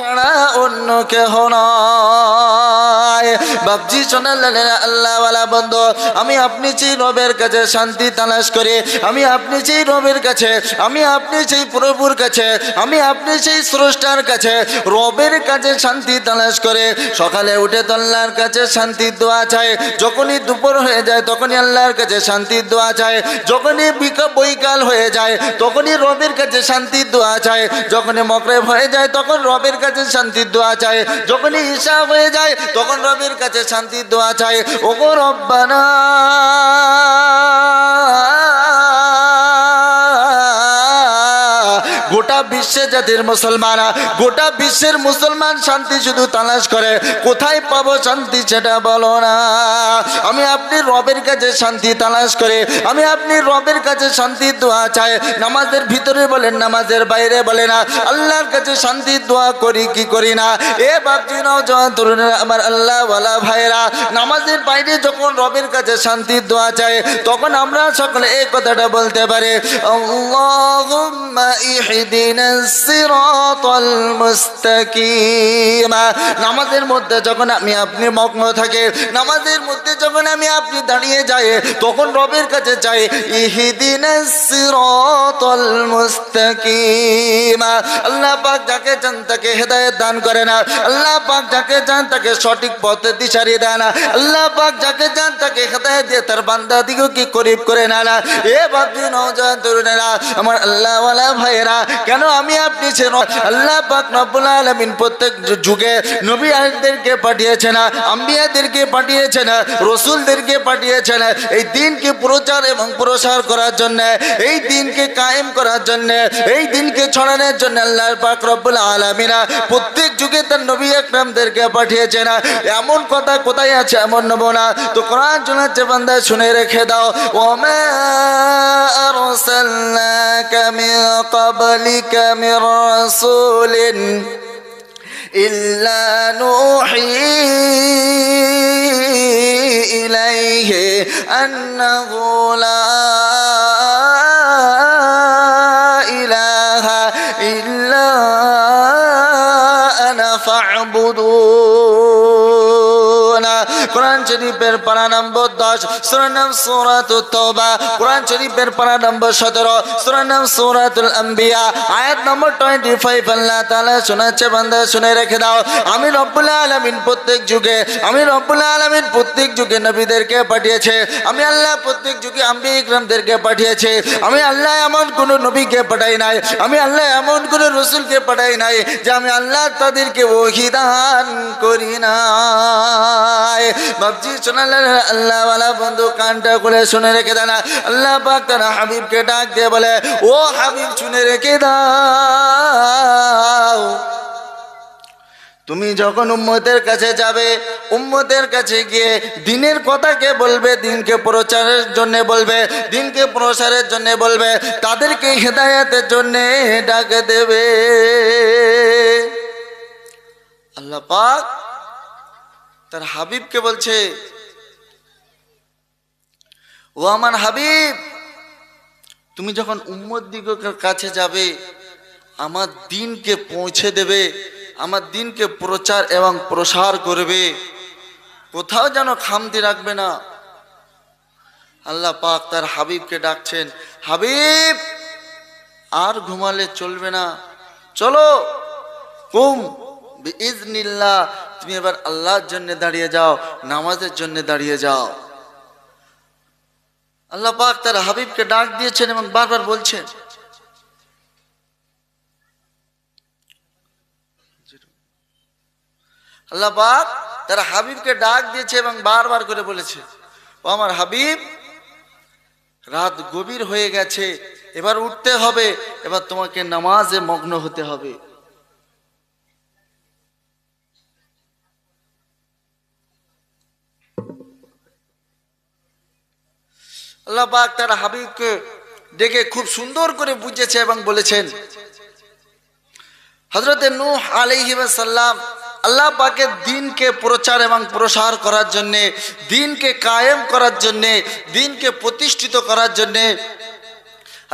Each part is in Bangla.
ছাড়া অন্য কেহ নয়। বাপজি শোনালেন আল্লাহওয়ালা বন্ধু, আমি আপনি সেই রবের কাছে শান্তি তালাশ করি, আমি আপনি সেই রবের কাছে, আমি আপনি সেই প্রভুর কাছে, আমি আপনি সেই স্রষ্টার কাছে, রবের কাছে শান্তি তালাশ করে সকালে উঠে তো আল্লাহর কাছে শান্তির দোয়া চায়, যখনই দুপুর হয়ে যায় তখনই আল্লাহর কাছে শান্তির দোয়া চায়, যখনই বৈকাল হয়ে যায় তখনই রবের কাছে শান্তির দোয়া চায়, যখনই মাগরিব হয়ে যায় তখন রবের কাছে শান্তির দোয়া চায়, যখনই ঈশা হয়ে যায় তখন রবের কাছে শান্তির দোয়া চায়। ওগো রব্বানা গোটা বিশ্বে যাদের মুসলমান, গোটা বিশ্বের মুসলমান শান্তি শুধু তালাশ করে, কোথায় পাবো শান্তি সেটা বলো না। আমি আপনি রবের কাছে শান্তি তালাশ করে, আমি আপনি রবের কাছে শান্তির দোয়া চাই, নামাজের ভিতরে বলেন নামাজের বাইরে বলে না, আল্লাহর কাছে শান্তির দোয়া করি কি করি না। এ বাপজি নওজোয়ান তরুণেরা আমার আল্লাহওয়ালা ভাইরা, নামাজের বাইরে যখন রবের কাছে শান্তির দোয়া চাই তখন আমরা সকলে এই কথাটা বলতে পারি, আল্লাহুম্মা ইহদিনাস সিরাতাল মুস্তাকিম। নামাজের মধ্যে যখন আমি আপনি মগ্ন থাকে, নামাজের মধ্যে যখন আমি আপনি দাঁড়িয়ে যাই তখন রবের কাছে চাই, ইহদিনাস সিরাতাল মুস্তাকিম। আল্লাহ পাক যাকে চান তাকে হেদায়েত দান করে না, আল্লাহ পাক যাকে চান তাকে সঠিক পথে দিশারি দেয় না, আল্লাহ পাক যাকে চান তাকে হেদায়েত দিয়ে তার বান্দা দিগকে করিব করে না। এ বাপজি নওজোয়ান তরুণেরা আমার আল্লাহওয়ালা ভাইয়েরা, কেন আমি আপনি ছিল আল্লাহ পাক রব্বুল আলামিন প্রত্যেক যুগে নবীদেরকে পাঠিয়েছেন, আম্বিয়াদেরকে পাঠিয়েছেন, রসুলদেরকে পাঠিয়েছেন এই দিনকে প্রচার এবং প্রসার করার জন্য, এই দিনকে কায়েম করার জন্য, এই দিনকে ছড়ানোর জন্য আল্লাহ পাক রব্বুল আলামিন প্রত্যেক যুগে তার নবী আকরামদেরকে পাঠিয়েছেন। এমন কথা কোথায় আছে এমন নমুনা তো কোরআন শোনাচ্ছে বান্দা, শুনে রেখে দাও, ওমা আরসালনাকা মিন ক্বাবলিকা মির রাসূলিন ইল্লা নূহি ইলাইহি আন্নাহু লা ইলাহা ইল্লা আনা ফা'বুদুন। কোরআন শরীফের পারা নম্বর 10 সূরা নাম সূরাতুত তাওবা, কোরআন শরীফের পারা নম্বর 17 সূরা নাম সূরাতুল আম্বিয়া, আয়াত নম্বর 25 আল্লাহ তাআলা শোনাচ্ছে বান্দা, শুনে রেখে দাও, আমি রব্বুল আলামিন প্রত্যেক যুগে, আমি রব্বুল আলামিন প্রত্যেক যুগে নবীদেরকে পাঠিয়েছে, আমি আল্লাহ প্রত্যেক যুগে আম্বিয়া ইকরামদেরকে পাঠিয়েছে, আমি আল্লাহ এমন কোন নবীকে পাঠাই নাই, আমি আল্লাহ এমন কোন রাসূলকে পাঠাই নাই যে আমি আল্লাহ তাদেরকে ওহী দান করি নাই। বাপজি শোনালেন আল্লাহওয়ালা বন্ধু, কানটা খুলে শুনে রেখে দেন, আল্লাহ পাক তার হাবিবকে ডাক দিয়ে বলে, ও হাবিব শুনে রেখে দাও, তুমি যখন উম্মতের কাছে যাবে, উম্মতের কাছে গিয়ে দিনের কথাকে বলবে, দিনকে প্রচারের জন্য বলবে, দিনকে প্রসারের জন্য বলবে, তাদেরকে হেদায়েতের জন্য ডাক দেবে। আল্লাহ পাক তার হাবিবকে বলছে, ও আমার হাবিব, তুমি যখন উম্মত দিগের কাছে যাবে, আমার দিনকে পৌঁছে দেবে, আমার দিনকে প্রচার এবং প্রসার করবে, কোথাও যেন খামতি রাখবে না। আল্লাহ পাক তার হাবিবকে ডাকছেন, হাবিব আর ঘুমালে চলবে না, চলো কুম বিইজনিল্লাহ, তুমি এবার আল্লাহর জন্য দাঁড়িয়ে যাও, নামাজের জন্য দাঁড়িয়ে যাও। আল্লাহ পাক তার হাবিবকে ডাক দিয়েছেন এবং বারবার বলছেন, আল্লাহ পাক তার হাবিবকে ডাক দিয়েছে এবং বারবার করে বলেছে, ও আমার হাবিব, রাত গভীর হয়ে গেছে, এবার উঠতে হবে, এবার তোমাকে নামাজে মগ্ন হতে হবে। আল্লাহ পাক তার হাবিবকে ডেকে খুব সুন্দর করে বুঝিয়েছে এবং বলেছেন, হযরতে নূহ আলাইহিস সালাম আল্লাহ পাকের দিনকে প্রচার এবং প্রসার করার জন্যে, দিনকে কায়েম করার জন্যে, দিনকে প্রতিষ্ঠিত করার জন্যে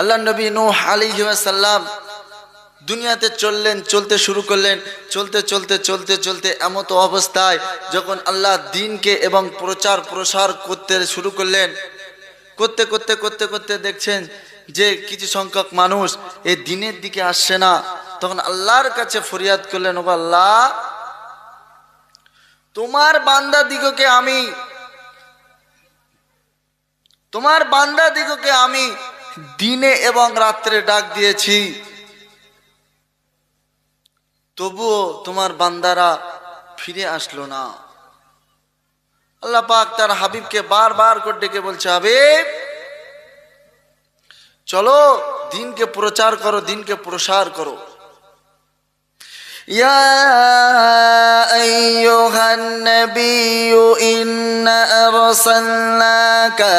আল্লাহ নবী নূহ আলাইহিস সালাম দুনিয়াতে চললেন, চলতে শুরু করলেন, চলতে চলতে চলতে চলতে এমত অবস্থায় যখন আল্লাহ দ্বীনকে এবং প্রচার প্রসার করতে শুরু করলেন, করতে করতে করতে করতে দেখছেন যে কিছু সংখ্যক মানুষ এই দ্বীনের দিকে আসছে না। তখন আল্লাহর কাছে ফরিয়াদ করলেন, ও আল্লাহ, তোমার বান্দা দিগকে আমি দিনে এবং রাত্রে ডাক দিয়েছি, তবুও তোমার বান্দারা ফিরে আসলো না। আল্লাহ পাক তার হাবিবকে বারবার করে ডেকে বলছে, হাবিব চলো দ্বীনকে প্রচার করো, দ্বীনকে প্রসার করো। ইয়া আইয়ুহান নাবিয়্যু ইন্না আরসালনাকা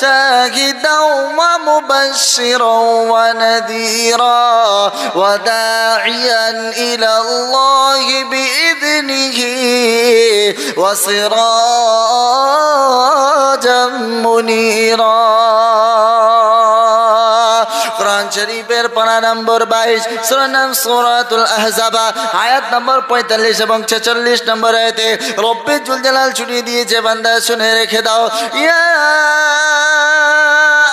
শাহিদাও ওয়া মুবাশশিরাও ওয়া নাযীরা ওয়া দাঈয়ান ইলাল্লাহি বিইذনিহি ওয়া সিরাজাম মুনীরা। কোরআন শরীফের পারা নম্বর 22, সূরা নাম সূরাতুল আহজাব, আয়াত নম্বর 45 এবং 46 নম্বর আয়াতে রব্বে জুল জালাল শুনিয়ে দিয়েছে, বান্দা শুনে রেখে দাও। ইয়া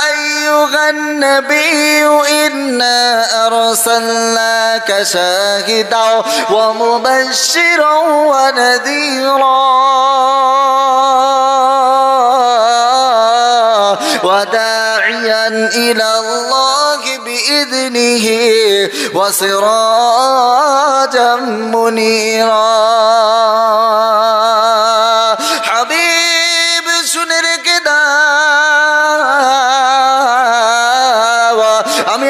আইয়ুহান নাবিয়্যু ইন্না আরসালনাকা শাহিদাও ওয়া মুবাশশিরাও ওয়া নাযীরা ওয়া দাঈয়ান ইলাল্লাহি বিইذনিহি ওয়া সিরাজাম মুনীরা। হাবিব শুনে রেখে দাও, আমি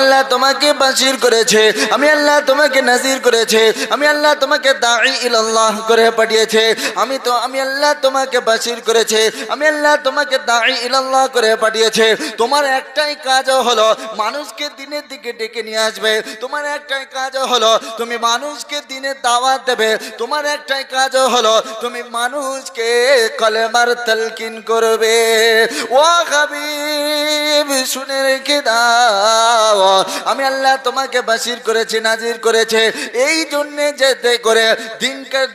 আল্লাহ তোমাকে বাশির করেছে, আমি আল্লাহ তোমাকে নাজির করেছে, আমি আল্লাহ তোমাকে দাঈ ইলাল্লাহ করে পাঠিয়েছে। আমি আল্লাহ তোমাকে বাশির করেছে, আমি আল্লাহ তোমাকে দাঈ ইলাল্লাহ করে পাঠিয়েছে। তোমার একটাই কাজ হলো মানুষকে দ্বীনের দিকে ডেকে নিয়ে আসবে, তোমার একটাই কাজ হলো তুমি মানুষকে দ্বীনের দাওয়াত দেবে, তোমার একটাই কাজ হলো তুমি মানুষকে কলেমার তালকিন করবে। ও হাবিব শুনে রেখে দাও, আমি আল্লাহ তোমাকে বাশির করেছি, নাজির করেছে, এই জন্যে যেতে করে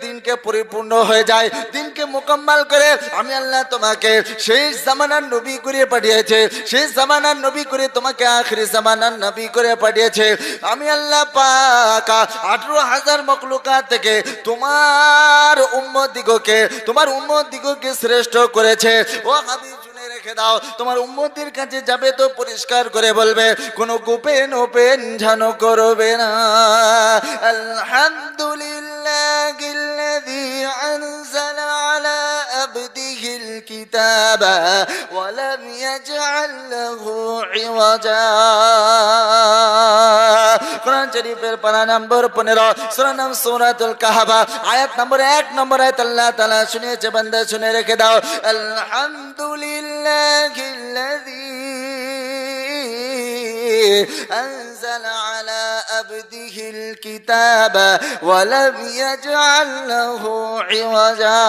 দিনকে পরিপূর্ণ হয়ে যায়, দিনকে মোকাম্মল করে আমি আল্লাহ তোমাকে শেষ জামানার নবী করে পাঠিয়েছে, শেষ জামানার নবী করে তোমাকে আখিরি জামানার নবী করে পাঠিয়েছে। আমি আল্লাহ পাক 18,000 মখলুকাত থেকে তোমার উম্মত দিগকে শ্রেষ্ঠ করেছে। ও হাবিব শুনে রেখে দাও, তোমার উম্মতের কাছে যাবে তো পরিষ্কার করে বলবে, কোনো গোপন ওপেন যেন করবে না। আলহামদুলিল্লাহিল্লাযী আনজালা আলা আবদিহিল কিতাবা ওয়া লাম ইয়াজআল লাহু ইওয়াজা। কোরআন শরীফের পারা নম্বর 15, সূরা নাম সূরাতুল কাহফ, আয়াত নম্বর 1 নম্বর আয়াত আল্লাহ তাআলা শুনিয়েছে, বান্দা শুনে রেখে দাও। আলহামদুলিল্লাহিল্লাযী أنزل على عبده الكتاب ولم يجعل له عوجا।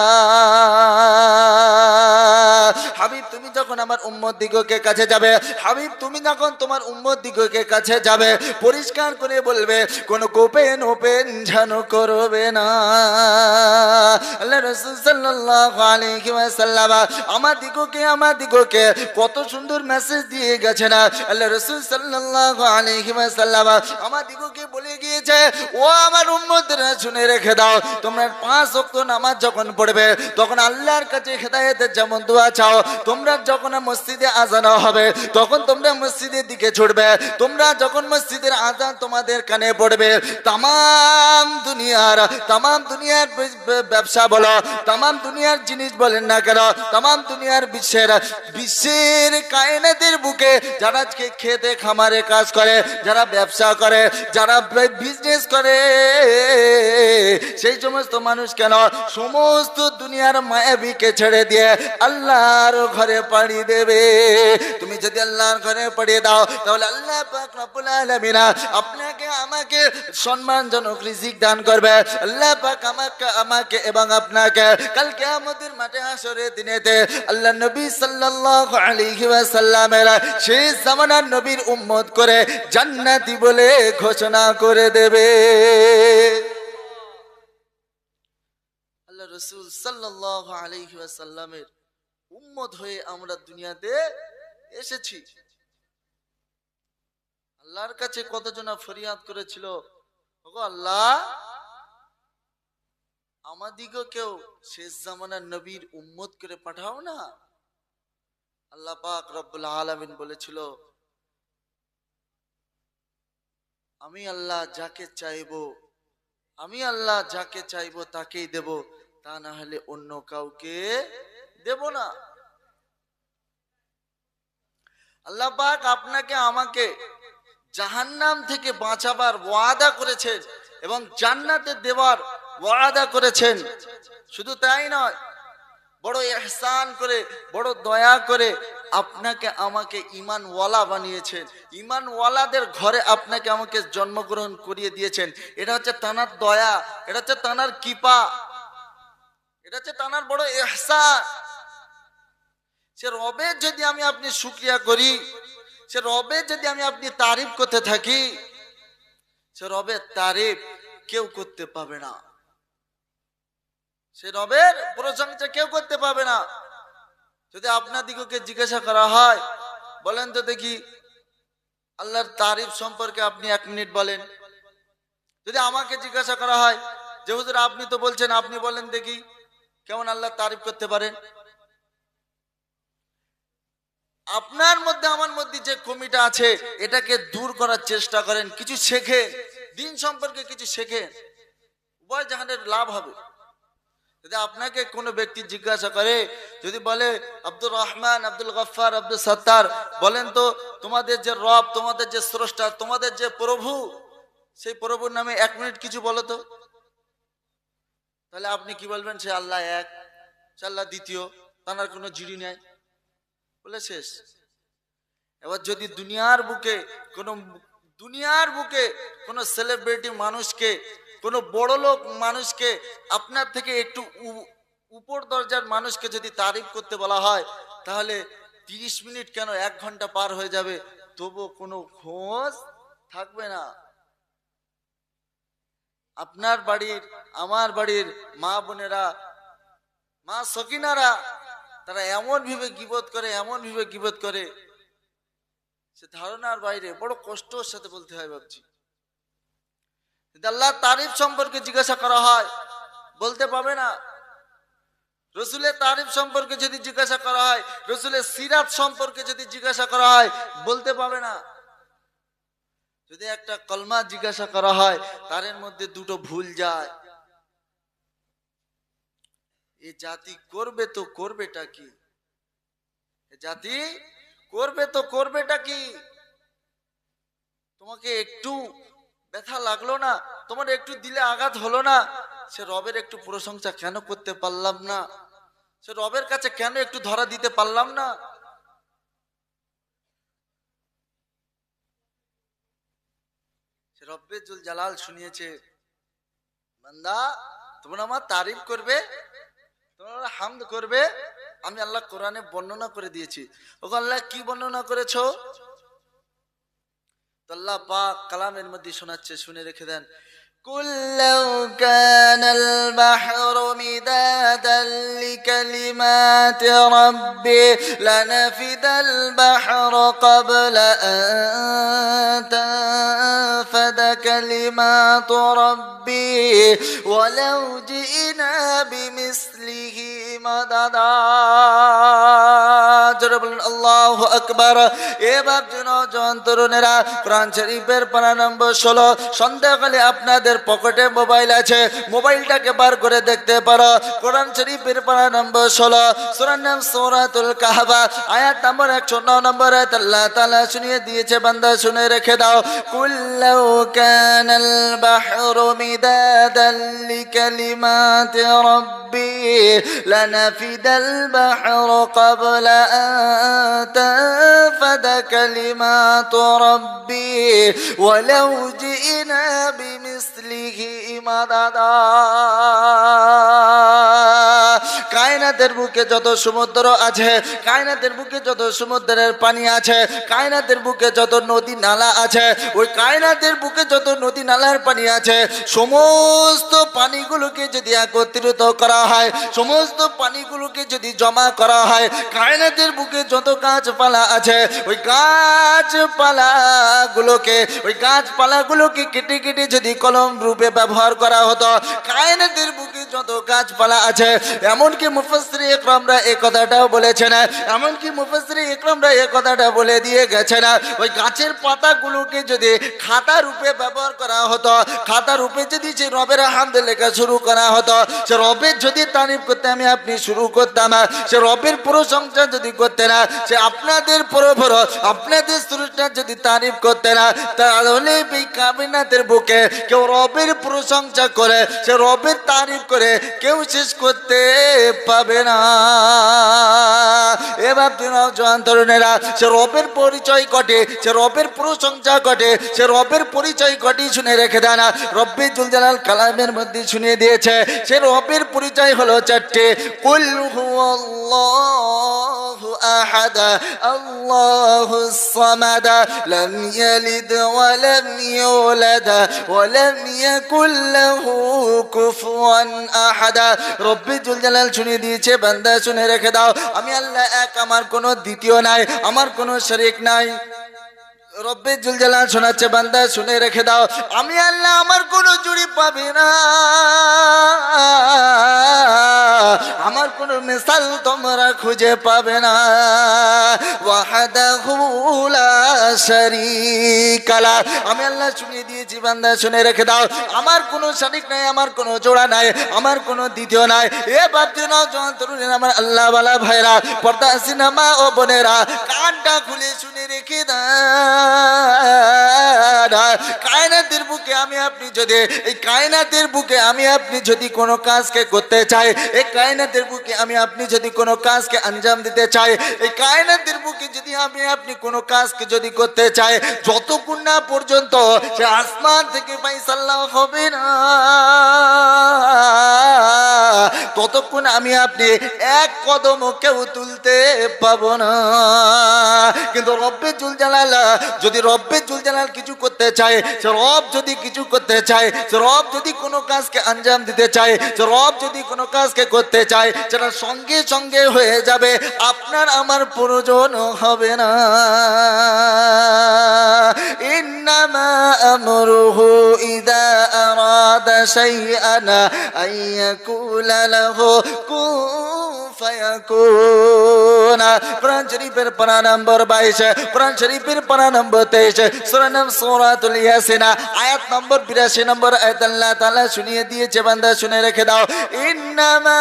হাবিব তুমি যখন আমার উম্মত দিগকে কাছে যাবে, হাবিব তুমি যখন তোমার উম্মত দিগকে কাছে যাবে, পরিষ্কার করে বলবে, কোন গোপন ওপেন যেন করবে না। আল্লাহ রাসূল সাল্লাল্লাহু আলাইহি ওয়াসাল্লাম আমার দিগকে কত সুন্দর মেসেজ দিয়ে গেছেন। আল্লাহ রাসূল সাল্লাল্লাহু আলাইহি ওয়াসাল্লাম আমার দিগকে বলে গিয়েছে, ও আমার উম্মতরা শুনে রেখে দাও, তোমরা 5 ওয়াক্ত নামাজ যখন পড়বে তখন আল্লাহর কাছে হেদায়েতের যেমন দোয়া চাও, তোমরা যখন মসজিদে আযান হবে তখন তোমরা মসজিদের দিকে ছুটবে, তোমরা যখন মসজিদের আযান তোমাদের কানে পড়বে, তামাম দুনিয়ার ব্যবসা বলো, তামাম দুনিয়ার জিনিস বলেন না কেন, তামাম দুনিয়ার বিশ্বের কায়নাতের বুকে যারা খেতে খামারে কাজ করে, যারা ব্যবসা করে, যারা বিজনেস করে, সেই সমস্ত মানুষ কেন সমস্ত দুনিয়া দুনিয়ার মায়াবীকে ছেড়ে দিয়ে আল্লাহর ঘরে পাড়ি দেবে। তুমি যদি আল্লাহর ঘরে পাড়িয়ে দাও তাহলে আল্লাহ পাক রব্বুল আলামিন আপনাকে আমাকে সম্মানজনক রিজিক দান করবে। আল্লাহ পাক আমাকে এবং আপনাকে কাল কিয়ামতের মাঠে হাসরের দিনেতে আল্লাহ নবী সাল্লাল্লাহু আলাইহি ওয়াসাল্লামের শেষ জামানার নবীর উম্মত করে জান্নাতি বলে ঘোষণা করে দেবে। আল্লাহ রাসূল সাল্লাল্লাহু আলাইহি ওয়াসাল্লামের উম্মত হয়ে আমরা দুনিয়াতে এসেছি। আল্লাহর কাছে কতজন ফরিয়াদ করেছিল, ওগো আল্লাহ আমাদিগকেও শেষ জামানার নবীর উম্মত করে পাঠাও না। আল্লাহ পাক রব্বুল আলামিন বলেছিল, আমি আল্লাহ যাকে চাইবো, আমি আল্লাহ যাকে চাইবো তাকেই দেব, তা না হলে অন্য কাউকে দেব না। আল্লাহ পাক আপনাকে আমাকে জাহান্নাম থেকে বাঁচাবার ওয়াদা করেছেন এবং জান্নাতে দেওয়ার ওয়াদা করেছেন। শুধু তাই নয়, বড় ইহসান করে, বড় দয়া করে আপনাকে আমাকে ঈমানওয়ালা বানিয়েছেন। ঈমানওয়ালাদের ঘরে আপনাকে আমাকে জন্মগ্রহণ করিয়ে দিয়েছেন। এটা হচ্ছে তানার দয়া, এটা হচ্ছে তানার কৃপা, এটা হচ্ছে তানার বড় ইহসান। সে রবের যদি আমি আপনি শুকরিয়া করি, সে রবের যদি আমি আপনি তারিফ করতে থাকি, সে রবের তারিফ কেউ করতে পাবে না, সে রবের প্রশংসা কেউ করতে পাবে না। যদি আপনাদিগকে জিজ্ঞাসা করা হয়, বলেন তো দেখি আল্লাহর তারিফ সম্পর্কে আপনি 1 মিনিট বলেন। যদি আমাকে জিজ্ঞাসা করা হয় যে হুজুর আপনি তো বলছেন, আপনি বলেন দেখি কেমন আল্লাহর তারিফ করতে পারেন। আপনার মধ্যে আমার মধ্যে যে কমিটা আছে এটাকে দূর করার চেষ্টা করেন, কিছু শেখেন, দিন সম্পর্কে কিছু শেখেন, উভয় জাহানের লাভ হবে। যদি আপনাকে কোনো ব্যক্তি জিজ্ঞাসা করে, যদি বলে আব্দুর রহমান, আব্দুল গফফার, আব্দুল সত্তার, বলেন তো তোমাদের যে রব, তোমাদের যে স্রষ্টা, তোমাদের যে প্রভু, সেই প্রভুর নামে 1 মিনিট কিছু বলো তো, তাহলে আপনি কি বলবেন? সে আল্লাহ এক, সে আল্লাহ দ্বিতীয়, তার কোনো জিডি নাই, বলে শেষ। এবার যদি দুনিয়ার বুকে কোনো সেলিব্রিটি মানুষকে, কোনো বড় লোক মানুষকে, আপনার থেকে একটু উপর দরজার মানুষকে যদি তারিফ করতে বলা হয়, তাহলে 30 মিনিট কেন 1 ঘন্টা পার হয়ে যাবে, তবু কোনো খোঁজ থাকবে না। আপনার বাড়ির, আমার বাড়ির মা বোনেরা, মা সকিনারা, তারা এমন ভাবে গীবত করে, সে ধারণার বাইরে, বড় কষ্টর সাথে বলতে হয় ভাবছি। আল্লাহ তারিফ সম্পর্কে জিজ্ঞাসা করা হয়, বলতে পাবে না। রসুলের তারিফ সম্পর্কে যদি জিজ্ঞাসা করা হয়, রসুলের সিরাত সম্পর্কে যদি জিজ্ঞাসা করা হয়, বলতে পাবে না। যদি একটা কলমা জিজ্ঞাসা করা হয়, তার মধ্যে 2টো ভুল যায়, এ জাতি করবে তো করবেটা কি? এ জাতি করবে তো করবেটা কি? তোমাকে একটু ব্যথা লাগলো না, তোমার একটু দিলে আঘাত হলো না, সে রবের একটু প্রশংসা কেন করতে পারলাম না? সে রবের কাছে কেন একটু ধরা দিতে পারলাম না? সে রব্বে জুল জালাল শুনিয়েছে, বান্দা তোমরা আমার তারিফ করবে, তোমরা হামদ করবে। আমি আল্লাহ কোরআনে বর্ণনা করে দিয়েছি। ওগো আল্লাহ কি বর্ণনা করেছো? তো আল্লাহ পাক কালামের মধ্যে শোনাচ্ছে, শুনে রেখে দেন। قل لو كان البحر مدادا لكلمات ربي لنفد البحر قبل أن تنفد كلمات ربي ولو جئنا بمثله مددا। আল্লাহু আকবার। এবার জনগণ তরুণেরা, কোরআন শরীফের পারা নম্বর 16। সন্ধ্যাকালে আপনাদের পকেটে মোবাইল আছে, মোবাইলটাকে বার করে দেখতে পারো। কোরআন শরীফের পারা নম্বর 16, হলো সূরার নাম সূরাতুল কাহফ, আয়াত নম্বর 109 নম্বর আয়াত আল্লাহ তাআলা শুনিয়ে দিয়েছে, বান্দা শুনে রেখে দাও। কুল্লাউ কানাল বাহরু মিদাদাল লিকালিমাতি রাব্বি লানাফিদাল বাহরু ক্বাবলা আন তানফাদা কালিমাতু রাব্বি ওয়ালাউ জিনা বিমিসলিহি মাদাদা। কায়নাতের বুকে যত সমুদ্র আছে, কায়নাতের বুকে যত সমুদ্রের পানি আছে, কায়নাতের বুকে যত নদী নালা আছে, ওই কায়নাতের বুকে যত নদী নালার পানি আছে, সমস্ত পানিগুলোকে যদি একত্রিত করা হয়, সমস্ত পানিগুলোকে যদি জমা করা হয়, কায়নাতের বুকে যত গাছপালা আছে, ওই গাছপালাগুলোকে কেটে কেটে যদি কলম রূপে ব্যবহার করা হতো, কায়নাতের বুকে যত গাছপালা আছে, এমনকি মুফাসসিরে ইকরামরা এই কথাটাও বলেছেন, এমনকি মুফাসসিরে ইকরামরা এই কথাটা বলে দিয়ে গেছেন, ওই গাছের পাতাগুলোকে যদি খাতা রূপে ব্যবহার করা হতো, খাতা রূপে যদি যে রবের হামদ লেখা শুরু করা হতো, সে রবের যদি তারিফ করতে আমি আপনি শুরু করতাম, সে রবের প্রশংসা যদি করতে না, সে আপনাদের আপনাদের সুরটা যদি তারিফ করতে না, তাহলে এই কায়নাতের বুকে কেউ রবের প্রশংসা করে, সে রবের তারিফ করে কেউ শেষ করতে পাবে না। এবার জওয়ান তরুণেরা, সে রবের পরিচয় ঘটে, সে রবের প্রশংসা ঘটে, সে রবের পরিচয় ঘটে শুনে রেখে দেয় না। রব্বে জুল জালাল কালামের মধ্যে শুনিয়ে দিয়েছে, সে রবের পরিচয় হলো 4টে। কুল হুয়াল্লাহু আহাদ আল্লাহুস সামাদ লাম ইয়ালিদ ওয়া লাম ইউলাদ ওয়া লাম ইয়াকুল লাহু কুফুয়ান আহাদ। রব্বে জুল জালাল শুনিয়ে দিয়েছে, বান্দা শুনে রেখে দাও, আমি আল্লাহ এক, আমার কোনো দ্বিতীয় নাই, আমার কোনো শরীক নাই। রব্বে জুল জালাল শোনাচ্ছে, বান্দা শুনে রেখে দাও, আমি আল্লাহ আমার কোনো জুড়ি পাবে না, আমার কোনো মিসাল তোমরা খুঁজে পাবে না। ওয়াহদাহু লা শারীকা লা, আমি আল্লাহ শুনিয়ে দিয়েছি, বান্দা শুনে রেখে দাও, আমার কোনো শরীক নাই, আমার কোনো জোড়া নাই, আমার কোনো দ্বিতীয় নাই। এ বাপজি নওজোয়ান তরুণেরা, আমার আল্লাহ ওয়ালা ভাইরা, পর্দা সিনেমা ও বোনেরা, কানটা খুলে শুনে রেখে দাও, কায়নাতের বুকে আমি আপনি যদি, এই কায়নাতের বুকে আমি আপনি যদি কোনো কাজকে করতে চাই, এই কায়নাতের বুকে আমি আপনি যদি কোনো কাজকে আঞ্জাম দিতে চাই, এই কায়নাতের বুকে যদি আমি আপনি কোনো কাজকে যদি করতে চাই, যতক্ষণ না পর্যন্ত সে আসমান থেকে ফায়সালা হবে না, ততক্ষণ আমি আপনি এক কদম কেউ তুলতে পাবো না। কিন্তু রব্বে জুল জালাল, যদি রব্বে জুল জালাল কিছু করতে চায়, সে রব যদি কিছু করতে চায়, সে রব যদি কোনো কাজকে আঞ্জাম দিতে চায়, সে রব যদি কোনো কাজকে করতে চায়, সেটা সঙ্গে সঙ্গে হয়ে যাবে, আপনার আমার প্রয়োজন হবে না। ইন্নামা আমরুহু ইযা আরাদা শাইআন আইয়াকুলা লাহু কুন ফায়াকুন। কোরআন শরীফের পারা নম্বর 22, কোরআন শরীফের পারা নম্বর 23, সূরা নাম সূরাতুল ইয়াসিন, আয়াত নম্বর 82 নম্বর আয়াত আল্লাহ তাআলা শুনিয়ে দিয়েছে, বান্দা শুনে রেখে দাও, ইন্নামা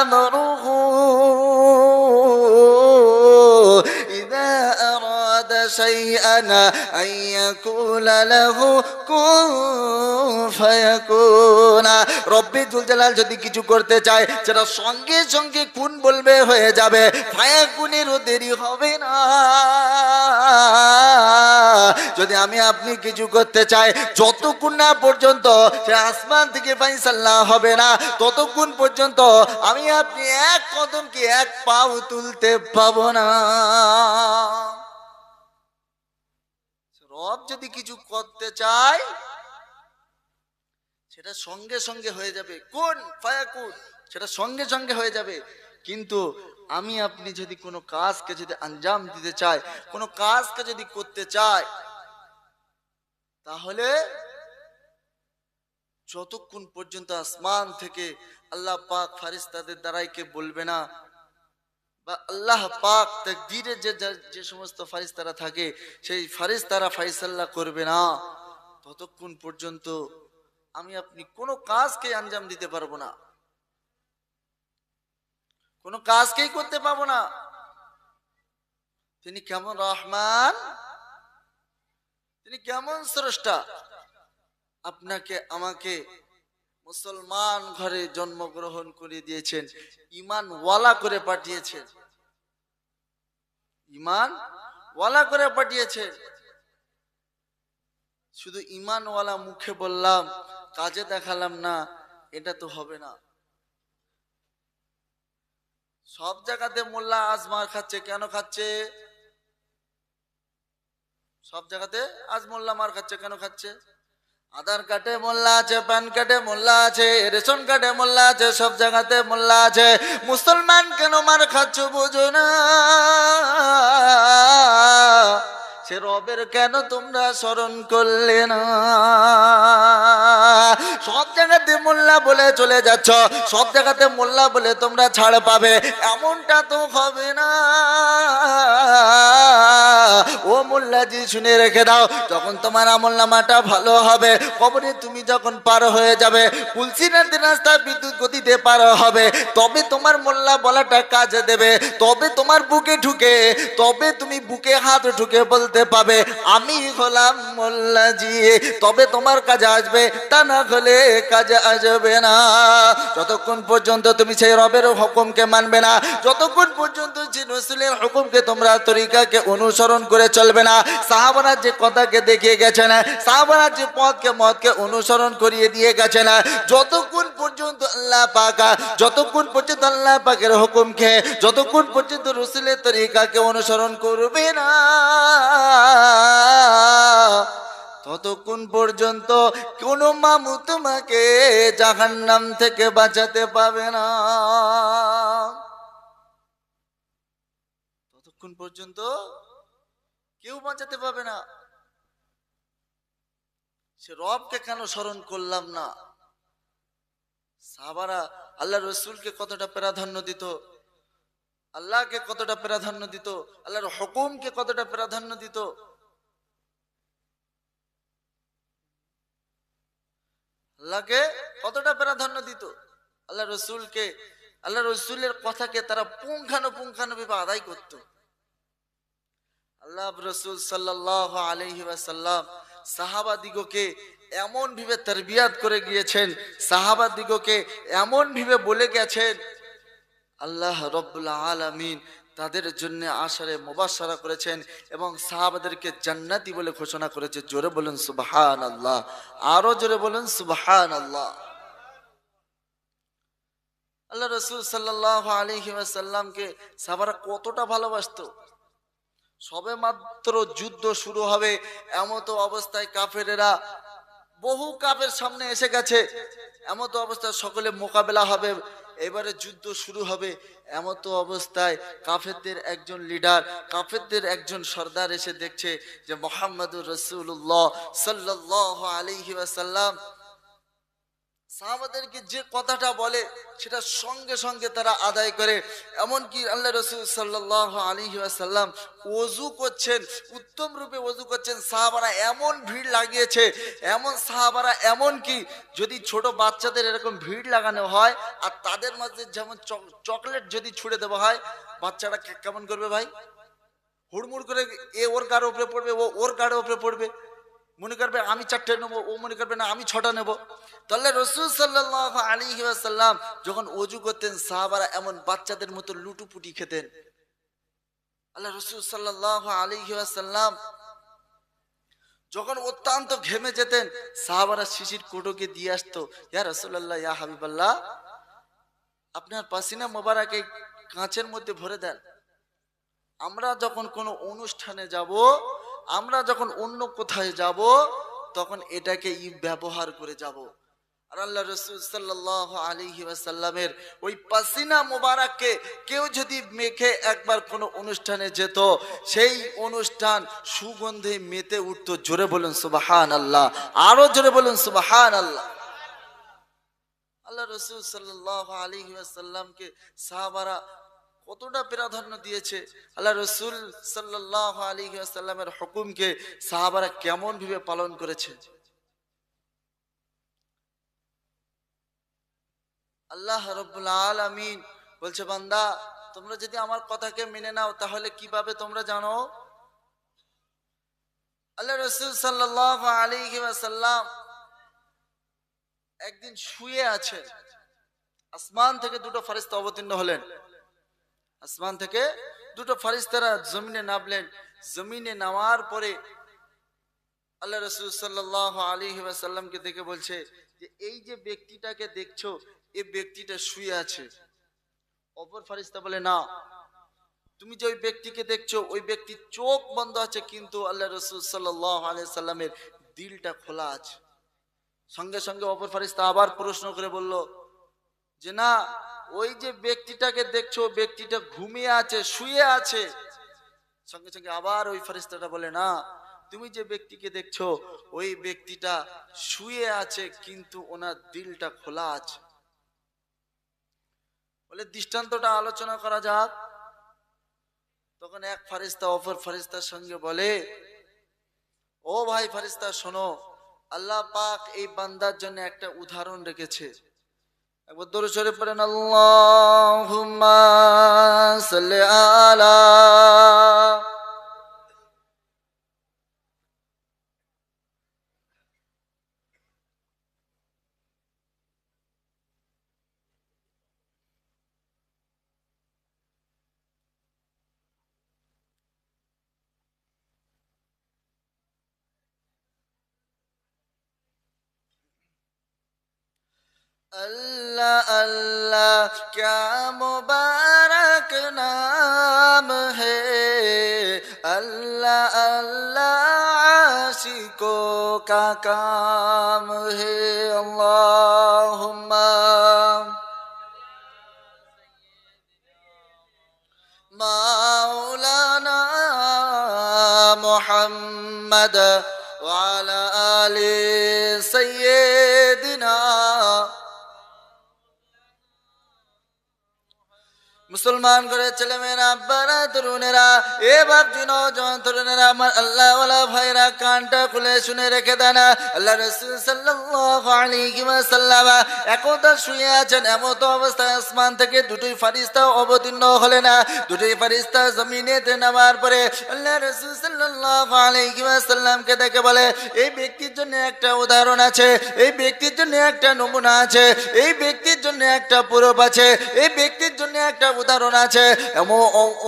আমরুহু ইযা আরাদা শাইআন আইয়াকুলা লাহু কুন ফায়াকুন। রব্বে জুল জালাল যদি কিছু করতে চায়, সেটা সঙ্গে সঙ্গে কুন বলবে হয়ে যাবে, ফায়াকুনেরও দেরি হবে না। যদি আমি আপনি কিছু করতে চাই, যতক্ষণ না পর্যন্ত সে আসমান থেকে ফায়সালা হবে না, ততক্ষণ পর্যন্ত আমি আপনি এক কদম কি এক পাও তুলতে পাবো না। রব যদি কিছু করতে চায়, সেটা সঙ্গে সঙ্গে হয়ে যাবে, কোন ফায়াকুন, সেটা সঙ্গে সঙ্গে হয়ে যাবে। কিন্তু আমি আপনি যদি কোনো কাজকে যদি আঞ্জাম দিতে চাই, কোনো কাজকে যদি করতে চাই, তাহলে যতক্ষণ পর্যন্ত আসমান থেকে আল্লাহ পাক ফারিস্তাদের দ্বারাই কে বলবে না, বা আল্লাহ পাক তাকদীরে যে সমস্ত ফারিস্তারা থাকে, সেই ফারিস্তারা ফয়সালা করবে না, ততক্ষণ পর্যন্ত আমি আপনি কোনো কাজকে আঞ্জাম দিতে পারবো না। কোনো কাজকেই করতে পাবো না। তিনি কেমন রহমান, তিনি কেমন স্রষ্টা, আপনাকে আমাকে মুসলমান ঘরে জন্মগ্রহণ করে দিয়েছেন, ঈমান ওয়ালা করে পাঠিয়েছেন, ঈমান ওয়ালা করে পাঠিয়েছেন। শুধু ঈমান ওয়ালা মুখে বললাম, কাজে দেখালাম না, এটা তো হবে না। সব জায়গাতে মোল্লা আজ মার খাচ্ছে, কেন খাচ্ছে? সব জায়গাতে আজ মোল্লা মার খাচ্ছে, কেন খাচ্ছে? আধার কার্ডে মোল্লা আছে, প্যান কার্ডে মোল্লা আছে, রেশন কার্ডে মোল্লা আছে, সব জায়গাতে মোল্লা আছে। মুসলমান কেন মার খাচ্ছ বোঝো না? সে রবের কেন তোমরা স্মরণ করলে না? সব জায়গাতে মোল্লা বলে চলে যাচ্ছ, সব জায়গাতে মোল্লা বলে তোমরা ছাড় পাবে, এমনটা তো হবে না। ও মোল্লাজি শুনে রেখে দাও, যখন তোমার আমলনামাটা ভালো হবে, কবরে তুমি যখন পার হয়ে যাবে, পুলসিরাত রাস্তা বিদ্যুৎ গতিতে পার হবে, তবে তোমার মোল্লা বলাটা কাজে দেবে, তবে তোমার বুকে ঢুকে, তবে তুমি বুকে হাত ঢুকে বলতে পাবে আমি হলাম মোল্লাজি, তবে তোমার কাজে আসবে, তা না হলে কাজে আসবে না। যতক্ষণ পর্যন্ত তুমি সেই রবের হুকুমকে মানবে না, যতক্ষণ পর্যন্ত যে রাসূলের হুকুমকে তোমরা তরিকাকে অনুসরণ করে চলবে না, সাহাবারা যে কথাকে দেখিয়ে গেছেন, সাহাবারা যে মতকে অনুসরণ করিয়ে দিয়ে গেছেন, যতক্ষণ পর্যন্ত আল্লাহ পাক, যতক্ষণ পর্যন্ত আল্লাহ পাকের হুকুমকে, যতক্ষণ পর্যন্ত রাসূলের তরিকাকে অনুসরণ করবে না, ততক্ষণ পর্যন্ত কোন মামু তোমাকে জাহান্নাম থেকে বাঁচাতে পাবে না। ততক্ষণ পর্যন্ত কেউ বাঁচাতে পাবে না। সে রবকে কেন স্মরণ করলাম না? সাহাবারা আল্লাহ রসুলকে কতটা প্রাধান্য দিত, আল্লাহকে কতটা প্রাধান্য দিত, আল্লাহর হুকুমকে কতটা প্রাধান্য দিত। আল্লাহকে কতটা প্রাধান্য দিত, আল্লাহ রসুলকে, আল্লাহ রসুলের কথাকে তারা পুঙ্খানুপুঙ্খানুভাবে আদায় করত। আল্লাহ রসুল সাল্লাল্লাহু আলাইহি ওয়াসাল্লাম সাহাবাদিগকে এমন ভাবে তারবিয়াত করে গিয়েছেন, সাহাবাদিগকে এমন ভাবে বলে গেছেন, আল্লাহ রাব্বুল আলামিন তাদের জন্য আশারে মুবাশশারা করেছেন এবং সাহাবাদেরকে জান্নাতি বলে ঘোষণা করেছে। জোরে বলুন সুবহানাল্লাহ, আরো জোরে বলুন সুবহানাল্লাহ। আল্লাহ রাসূল সাল্লাল্লাহু আলাইহি ওয়াসাল্লামকে সাহাবারা কতটা ভালোবাসতো। সবে মাত্র যুদ্ধ শুরু হবে, এমতো অবস্থায় কাফেরেরা, বহু কাফের সামনে এসে গেছে, এমতো অবস্থায় সকলে মোকাবেলা হবে, এবারে যুদ্ধ শুরু হবে, এমতো অবস্থায় কাফেরদের একজন লিডার, কাফেরদের একজন সর্দার এসে দেখছে যে মুহাম্মদুর রাসূলুল্লাহ সাল্লাল্লাহু আলাইহি ওয়াসাল্লাম সাহাবাদেরকে যে কথাটা বলে সেটা সঙ্গে সঙ্গে তারা আদায় করে। এমনকি আল্লাহ রাসূল সাল্লাল্লাহু আলাইহি ওয়াসাল্লাম ওযু করছেন, উত্তম রূপে ওযু করছেন, সাহাবারা এমন ভিড় লাগিয়েছে, এমন সাহাবারা, এমন কি যদি ছোট বাচ্চাদের এরকম ভিড় লাগানো হয় আর তাদের মাঝে যেমন চকলেট যদি ছুঁড়ে দেওয়া হয়, বাচ্চাটা কেমন করবে ভাই? হুড়মুড় করে এ ওর গাড়ির উপরে পড়বে, ও ওর গাড়ির উপরে পড়বে, মনে করবে আমি 4টে নেবো, ও মনে করবে না আমি 6টা নেবো। তাহলে রাসূল সাল্লাল্লাহু আলাইহি ওয়াসাল্লাম যখন ওযু করতেন, সাহাবারা এমন বাচ্চাদের মতো লুটুপুটি খেতেন। আল্লাহ রাসূল সাল্লাল্লাহু আলাইহি ওয়াসাল্লাম যখন অত্যন্ত ঘেমে যেতেন, সাহাবারা শিশির কোটোকে দিয়ে আসতো, ইয়া রাসূলুল্লাহ, ইয়া হাবিবাল্লাহ, আপনার পাসিনা মোবারক এই কাঁচের মধ্যে ভরে দেন, আমরা যখন কোনো অনুষ্ঠানে যাব, আমরা যখন অন্য কোথায় যাব, তখন এটাকে ব্যবহার করে যাব। আর আল্লাহ রাসূল সাল্লাল্লাহু আলাইহি ওয়াসাল্লামের ওই পাসিনা মোবারককে কেউ যদি মেখে একবার কোনো অনুষ্ঠানে যেত, সেই অনুষ্ঠান সুগন্ধে মেতে উঠতো। জোরে বলুন সুবহানাল্লাহ, আরো জোরে বলুন সুবহানাল্লাহ। আল্লাহ রাসূল সাল্লাল্লাহু আলাইহি ওয়াসাল্লামকে সাহাবারা কতটা প্রাধান্য দিয়েছে, আল্লাহ রাসূল সাল্লাল্লাহু আলাইহি ওয়াসাল্লামের হুকুমকে সাহাবারা কেমন ভাবে পালন করেছে। আল্লাহ রাব্বুল আলামিন বলছে বান্দা তোমরা যদি আমার কথাকে মেনে নাও তাহলে কিভাবে তোমরা জানো? আল্লাহ রাসূল সাল্লাল্লাহু আলাইহি ওয়াসাল্লাম একদিন শুয়ে আছেন, আসমান থেকে দুটো ফেরেশতা অবতীর্ণ হলেন। আসমান থেকে দুটো ফেরেশতারা জমিনে নামলেন। জমিনে নামার পরে আল্লাহ রাসূল সাল্লাল্লাহু আলাইহি ওয়াসাল্লামকে দেখে বলছে যে এই যে ব্যক্তিটাকে দেখছো এই ব্যক্তিটা শুয়ে আছে। অপর ফেরেশতা বলে না, তুমি যে ওই ব্যক্তিকে দেখছো ওই ব্যক্তির চোখ বন্ধ আছে কিন্তু আল্লাহ রাসূল সাল্লাল্লাহু আলাইহি সাল্লামের দিলটা খোলা আছে। সঙ্গে সঙ্গে অপর ফেরেশতা আবার প্রশ্ন করে বলল যে না, ওই যে ব্যক্তিটাকে দেখছো ব্যক্তিটা ঘুমিয়ে আছে, শুয়ে আছে। সঙ্গে সঙ্গে আবার ওই ফেরেশতাটা বলে না, তুমি যে ব্যক্তিকে দেখছো ওই ব্যক্তিটা শুয়ে আছে কিন্তু ওনার দিলটা খোলা আছে। বলে দৃষ্টান্তটা আলোচনা করা যাক। তখন এক ফেরেশতা অপর ফেরেশতার সঙ্গে বলে, ও ভাই ফেরেশতা শোনো, আল্লাহ পাক এই বান্দার জন্য একটা উদাহরণ রেখেছে। একবার দরুদ শরীফ পড়েন, আল্লাহুম্মা সাল্লি আলা। अल्लाह अल्लाह क्या मुबारक नाम है, अल्लाह अल्लाह आशिकों का काम है। अल्लाहुम्मा मौलाना मुहम्मद वाला आले सय्यदिना। মুসলমান করে ছেলে মেয়েরা, আব্বারা, তরুণেরা, এ বাপজি নওজোয়ান তরুণেরা, আমার আল্লাহওয়ালা ভাইরা কানটা খুলে শুনে রেখে দেন। আল্লাহ রাসূল সাল্লাল্লাহু আলাইহি ওয়াসাল্লাম একদা শুয়ে আছেন। এমত অবস্থায় আসমান থেকে দুটোই ফেরেশতা অবতীর্ণ হলেন। দুটোই ফেরেশতা জমিনেতে নামার পরে আল্লাহ রাসূল সাল্লাল্লাহু আলাইহি ওয়াসাল্লামকে দেখে বলে, এই ব্যক্তির জন্য একটা উদাহরণ আছে, এই ব্যক্তির জন্য একটা নমুনা আছে, এই ব্যক্তির জন্য একটা প্রূফ আছে, এই ব্যক্তির জন্য একটা উদাহরণ আছে।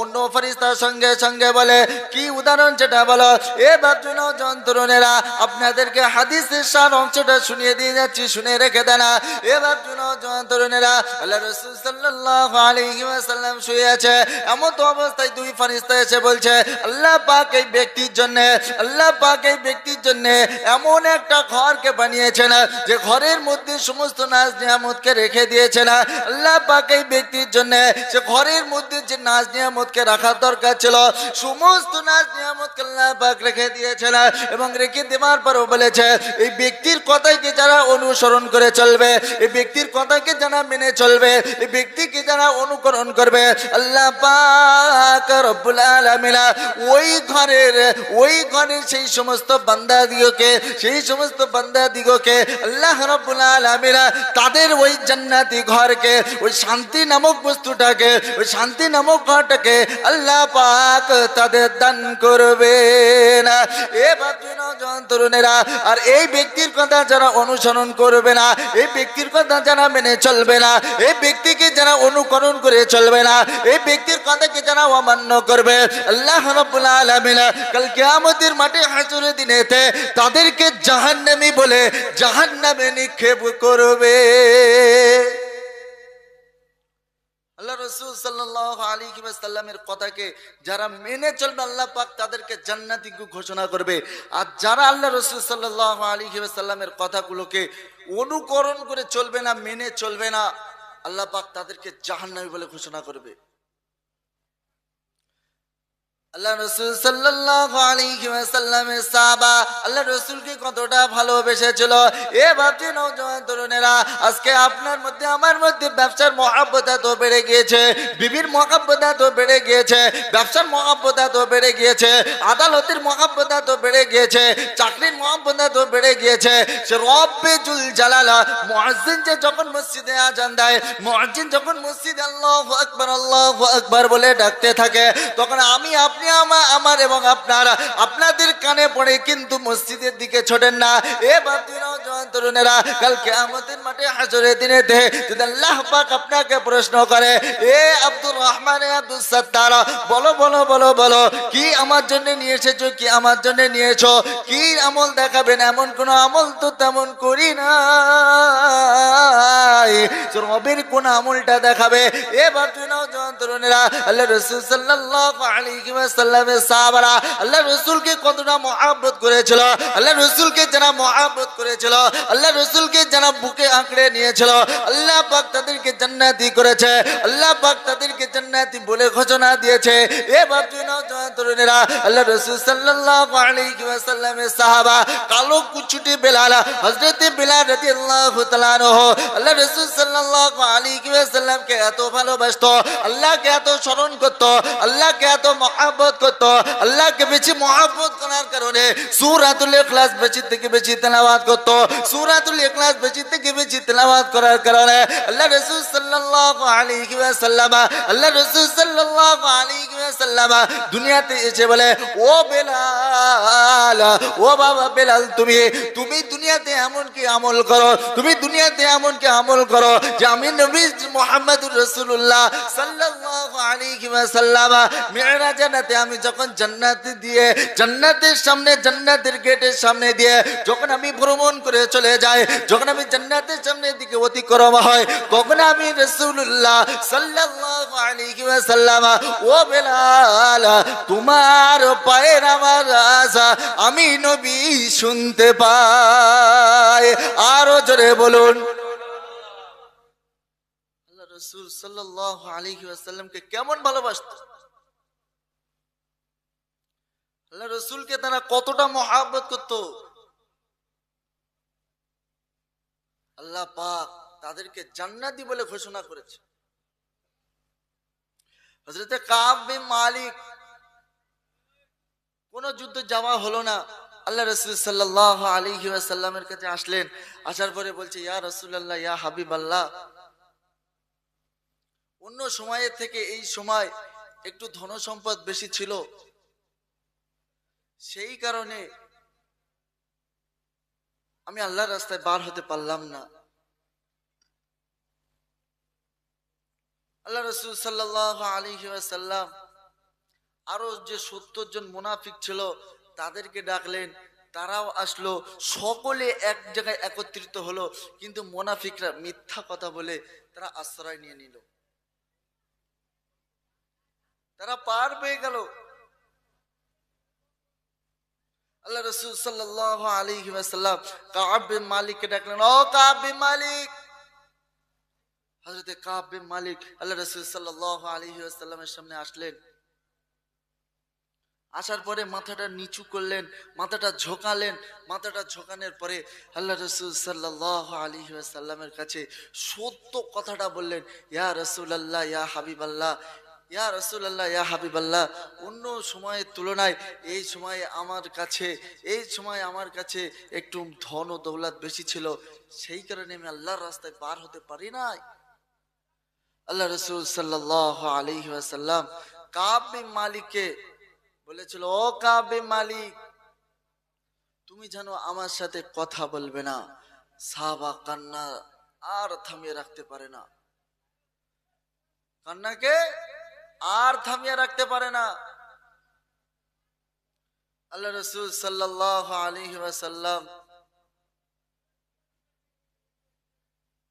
অন্য ফেরেশতার সঙ্গে সঙ্গে বলে, কি উদাহরণ সেটা বলো। এ বাপজন যন্ত্রণেরা, আপনাদেরকে হাদিসের সার অংশটা শুনিয়ে দিয়ে যাচ্ছি, শুনে রেখে দেন। এ বাপজন যন্ত্রণেরা, আল্লাহ রাসূল সাল্লাল্লাহু আলাইহি ওয়াসাল্লাম শুয়ে আছে। এমন তো অবস্থায় দুই ফেরেশতা এসে বলছে, আল্লাহ পাক এই ব্যক্তির জন্য, আল্লাহ পাক এই ব্যক্তির জন্য এমন একটা ঘরকে বানিয়েছেন যে ঘরের মধ্যে সমস্ত নাজ নিয়ামতকে রেখে দিয়েছেন। আল্লাহ পাক এই ব্যক্তির জন্য সে ঘরের মধ্যে যে নাজ নিয়ামতকে রাখার দরকার ছিল সমস্ত নাজ নিয়ামতকে আল্লাহ পাক রেখে দিয়েছেন। এবং রেখে দেওয়ার পরও বলেছে, এই ব্যক্তির কথাকে যারা অনুসরণ করে চলবে, এই ব্যক্তির কথাকে যারা মেনে চলবে, এই ব্যক্তিকে যারা অনুকরণ করবে, আল্লাহ পাক রব্বুল আলামিন ওই ঘরের সেই সমস্ত বান্দা দিগকে আল্লাহ রব্বুল আলামিন তাদের ওই জান্নাতি ঘরকে, ওই শান্তি নামক বস্তুটাকে, ওই শান্তি নামক ঘরটাকে আল্লাহ পাক তাদের দান করবেন। এ ভাবছেন তরুণেরা, আর এই ব্যক্তির কথা যারা অনুসরণ করবে না, এই ব্যক্তির কথা যারা মেনে চলবে না, এই ব্যক্তিকে যারা অনুকরণ করে চলবে না, এই ব্যক্তির কথাকে যারা অমান্য করবে, আল্লাহ রাব্বুল আলামিন কাল কিয়ামতের মাঠে হাসরের দিনেতে তাদেরকে জাহান্নামী বলে জাহান্নামে নিক্ষেপ করবে। আল্লাহ রাসূল সাল্লাল্লাহু আলাইহি ওয়াসাল্লামের কথাকে যারা মেনে চলবে আল্লাহ পাক তাদেরকে জান্নাতি ঘোষণা করবে। আর যারা আল্লাহ রাসূল সাল্লাল্লাহু আলাইহি ওয়াসাল্লামের কথাগুলোকে অনুকরণ করে চলবে না, মেনে চলবে না, আল্লাহ পাক তাদেরকে জাহান্নামী বলে ঘোষণা করবে। আল্লাহ রসুল সাল্লাল্লাহু আলাইহি ওয়াসাল্লামের সাহাবা আল্লাহ রসুলকে কতটা ভালোবেসেছিল। এ ভাবছি নওজোয়ান তরুণেরা, আজকে আপনার মধ্যে আমার মধ্যে ব্যবসার মহাব্বত এত বেড়ে গিয়েছে, বিবির মহাব্বত এত বেড়ে গিয়েছে, ব্যবসার মহাব্বত এত বেড়ে গিয়েছে, আদালতের মহাব্বত এত বেড়ে গিয়েছে, চাকরির মহাব্বত এত বেড়ে গিয়েছে। সে রব্বে জুল জালালা মুয়াজ্জিন যে যখন মসজিদে আজান দেয়, মুয়াজ্জিন যখন মসজিদে আল্লাহু আকবার বলে ডাকতে থাকে, তখন আমি আপনি আমার এবং আপনাদের কানে পড়ে কিন্তু মসজিদের দিকে ছোটেন না। এ বাতিরাও জওয়ান তরুণেরা, কাল কিয়ামতের মাঠে হাসরের দিনেতে যদি আল্লাহ পাক আপনাকে প্রশ্ন করে, এ আব্দুর রহমান, এ আব্দুল সত্তার, বলো বলো বলো বলো, কি আমার জন্য নিয়ে এসেছো, কি আমার জন্য নিয়েছো, কি আমল দেখাবেন? এমন কোন আমল তো তেমন করি না, রবের কোন আমলটা দেখাবে? এ বাতিরাও জওয়ান তরুণেরা, আল্লাহ রাসূল সাল্লাল্লাহু আলাইহি ওয়াসাল্লামের সাহাবারা আল্লাহ রাসূলকে কতটা মহব্বত করেছিল, আল্লাহ রাসূলকে যারা মহব্বত করেছিল, আল্লাহ রাসূলকে যারা বুকে আঁকড়ে নিয়েছিল, আল্লাহ পাক তাদেরকে জান্নাতি করেছে, আল্লাহ পাক তাদেরকে জান্নাতি বলে ঘোষণা দিয়েছে। এ বাপজিনাও জওয়ান তরুণেরা, আল্লাহ রাসূল সাল্লাল্লাহু আলাইহি ওয়াসাল্লামের সাহাবা কালো কুচুটি বেলাল, হযরতে বেলাল রাদিয়াল্লাহু তাআলা আনহু আল্লাহ রাসূল সাল্লাল্লাহু আলাইহি ওয়াসাল্লামকে এত ভালোবাসতো, আল্লাহকে এত স্মরণ করত, আল্লাহকে এত মহব্বত করত। আল্লাহকে বেশি মহব্বত করার কারণে সূরাতুল ইখলাস বেশি থেকে বেশি তেলাওয়াত করত। সূরাতুল ইখলাস বেশি থেকে বেশি তেলাওয়াত করার কারণে আল্লাহ রাসূল সাল্লাল্লাহু আলাইহি ওয়াসাল্লাম দুনিয়াতে এসে বলে, ও বেলাল, ও বাবা বেলাল, তুমি দুনিয়াতে এমন কি আমল করো, তুমি দুনিয়াতে এমন কি আমল করো যে আমি নবী মুহাম্মদুর রাসূলুল্লাহ সাল্লাল্লাহু আলাইহি ওয়াসাল্লাম মিরাজের রাতে আমি যখন জান্নাতে দিয়ে, জান্নাতের সামনে, জান্নাতের গেটের সামনে দিয়ে যখন আমি ভ্রমণ করে চলে যাই, যখন আমি জান্নাতের সামনের দিকে অতিক্রম হয়, তখন আমি রাসূলুল্লাহ সাল্লাল্লাহু আলাইহি ওয়াসাল্লাম, ও বেলাল, তোমার পায়ের আমার আওয়াজ আমি নবী শুনতে পাই। আরো জোরে বলুন। আল্লাহ রাসূল সাল্লাল্লাহু আলাইহি ওয়াসাল্লামকে কেমন ভালোবাসতো, আল্লাহ রসুলকে তারা কতটা মহব্বত করত। আল্লাহ পাক তাদেরকে জান্নাতি বলে ঘোষণা করেছে। হযরতে কাব বিন মালিক, কোন যুদ্ধ যাওয়া হলো না, আল্লাহ রাসূল সাল্লাল্লাহু আলাইহি ওয়াসাল্লামের কাছে আসলেন। আসার পরে বলছে, ইয়া রাসূলুল্লাহ, ইয়া হাবিবাল্লাহ, অন্য সময়ের থেকে এই সময় একটু ধন সম্পদ বেশি ছিল, সেই কারণে আমি আল্লাহর রাস্তায় বার হতে পারলাম না। আল্লাহ রাসূল সাল্লাল্লাহু আলাইহি ওয়াসাল্লাম আরো যে 70 জন মুনাফিক ছিল তাদেরকে ডাকলেন, তারাও আসলো, সকলে এক জায়গায় একত্রিত হলো, কিন্তু মুনাফিকরা মিথ্যা কথা বলে তারা আশ্রয় নিয়ে নিল, তারা পার পেয়ে গেল। আল্লাহ রাসূল সাল্লাল্লাহু আলাইহি ওয়াসাল্লাম কাব বিন মালিককে ডাকলেন, ও কাব বিন মালিক। হযরতে কাব বিন মালিক আল্লাহ রাসূল সাল্লাল্লাহু আলাইহি ওয়াসাল্লামের সামনে আসলেন। আসার পরে মাথাটা নিচু করলেন, মাথাটা ঝোঁকালেন, মাথাটা ঝোঁকানোর পরে আল্লাহ রাসূল সাল্লাল্লাহু আলাইহি ওয়াসাল্লামের কাছে সত্য কথাটা বললেন, ইয়া রাসূলুল্লাহ, ইয়া হাবিবাল্লাহ, ইয়া রাসূলুল্লাহ, ইয়া হাবিবাল্লাহ, অন্য সময়ের তুলনায় এই সময়ে আমার কাছে একটু ধন ও দৌলত বেশি ছিল, সেই কারণে আমি আল্লাহর রাস্তায় পার হতে পারি নাই। আল্লাহ রাসূল সাল্লাল্লাহু আলাইহি ওয়াসাল্লাম কাব বিন মালিককে বলেছিল, ও কাব বিন মালিক, তুমি জানো আমার সাথে কথা বলবে না। সাহাবা কান্না আর থামিয়ে রাখতে পারে না, কান্নাকে আর থামিয়ে রাখতে পারে না। আল্লাহ রাসূল সাল্লাল্লাহু আলাইহি ওয়াসাল্লাম,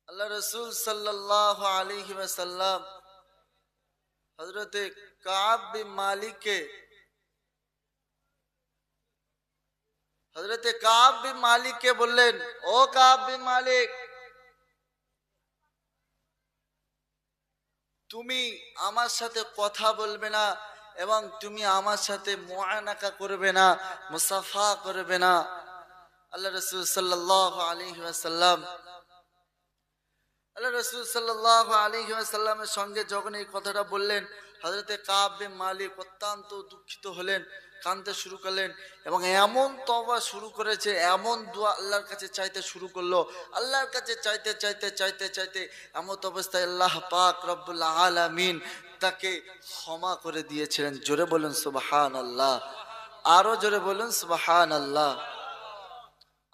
আল্লাহ রাসূল সাল্লাল্লাহু আলাইহি ওয়াসাল্লাম হযরতে কাব বিন মালিককে, হযরতে কাব বিন মালিককে বললেন, ও কাব বিন মালিক, তুমি আমার সাথে কথা বলবে না, এবং তুমি আমার সাথে মুআনাকা করবে না, মুসাফা করবে না। আল্লাহ রাসূল সাল্লাল্লাহু আলাইহি ওয়াসাল্লাম আল্লাহ রাসূল সাল্লাল্লাহু আলাইহি ওয়াসাল্লামের সঙ্গে যখন এই কথাটা বললেন, হযরতে কাব বিন মালিক অত্যন্ত দুঃখিত হলেন, কাঁদতে শুরু করলেন এবং এমন তওবা শুরু করেছে, এমন দোয়া আল্লাহর কাছে চাইতে শুরু করলো, আল্লাহর কাছে চাইতে চাইতে চাইতে চাইতে এমত অবস্থায় আল্লাহ পাক রব্বুল আলামিন তাকে ক্ষমা করে দিয়েছিলেন। জোরে বলুন সুবহানাল্লাহ, আরো জোরে বলুন সুবহানাল্লাহ।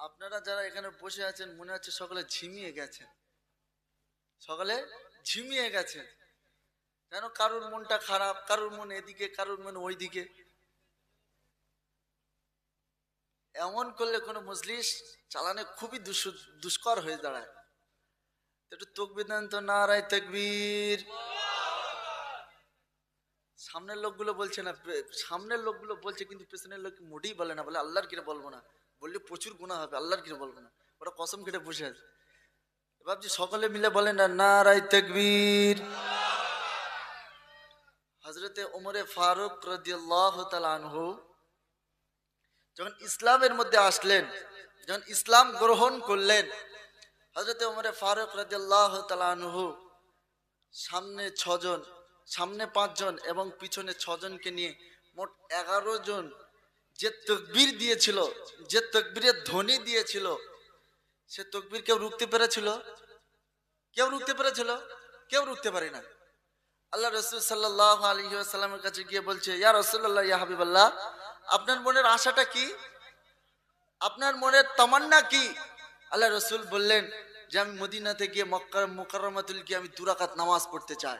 আপনারা যারা এখানে বসে আছেন মনে হচ্ছে সকলে ঝিমিয়ে গেছেন, সকলে ঝিমিয়ে গেছেন। যেন কারুর মনটা খারাপ, কারুর মন এদিকে, কারুর মন ওইদিকে। এমন করলে কোনো মজলিস চালানো খুবই দুষ্কর হয়ে দাঁড়ায়। একটু তাকবীর দেন তো, নারায়ে তাকবীর। সামনের লোকগুলো বলছে না, সামনের লোকগুলো বলছে কিন্তু পেছনের লোক মোটেই বলে না, বলে আল্লাহর কিরে বলবো না, বললে প্রচুর গুনাহ হবে, আল্লাহর কিরে বলবো না, ওরা কসম কেটে বসে আছে। ভাবছি সকলে মিলে বলেন না, নারায়ে তাকবীর। হযরতে ওমরে ফারুক রাদিয়াল্লাহু তাআলা আনহু যখন ইসলামের মধ্যে আসলেন, যখন ইসলাম গ্রহণ করলেন, হযরতে ওমরে ফারুক রাদিয়াল্লাহু তাআলা আনহু সামনে 6 জন, সামনে 5 জন এবং পিছনে 6 জনকে নিয়ে মোট 11 জন যে তাকবীর দিয়েছিল, যে তাকবীরের ধ্বনি দিয়েছিল, সে তাকবীর কেউ রুখতে পেরেছিল? কেউ রুখতে পেরেছিল? কেউ রুখতে পারে না। আল্লাহ রাসূল সাল্লাল্লাহু আলাইহি ওয়াসাল্লামের কাছে গিয়ে বলছে, ইয়া রাসূলুল্লাহ, ইয়া হাবিবাল্লাহ, আপনার মনের আশাটা কি, আপনার মনের তামান্না কি? আল্লাহ রাসূল বললেন যে আমি মদিনাতে গিয়ে মক্কা মুকাররমাতুল গিয়ে আমি 2 রাকাত নামাজ পড়তে চাই।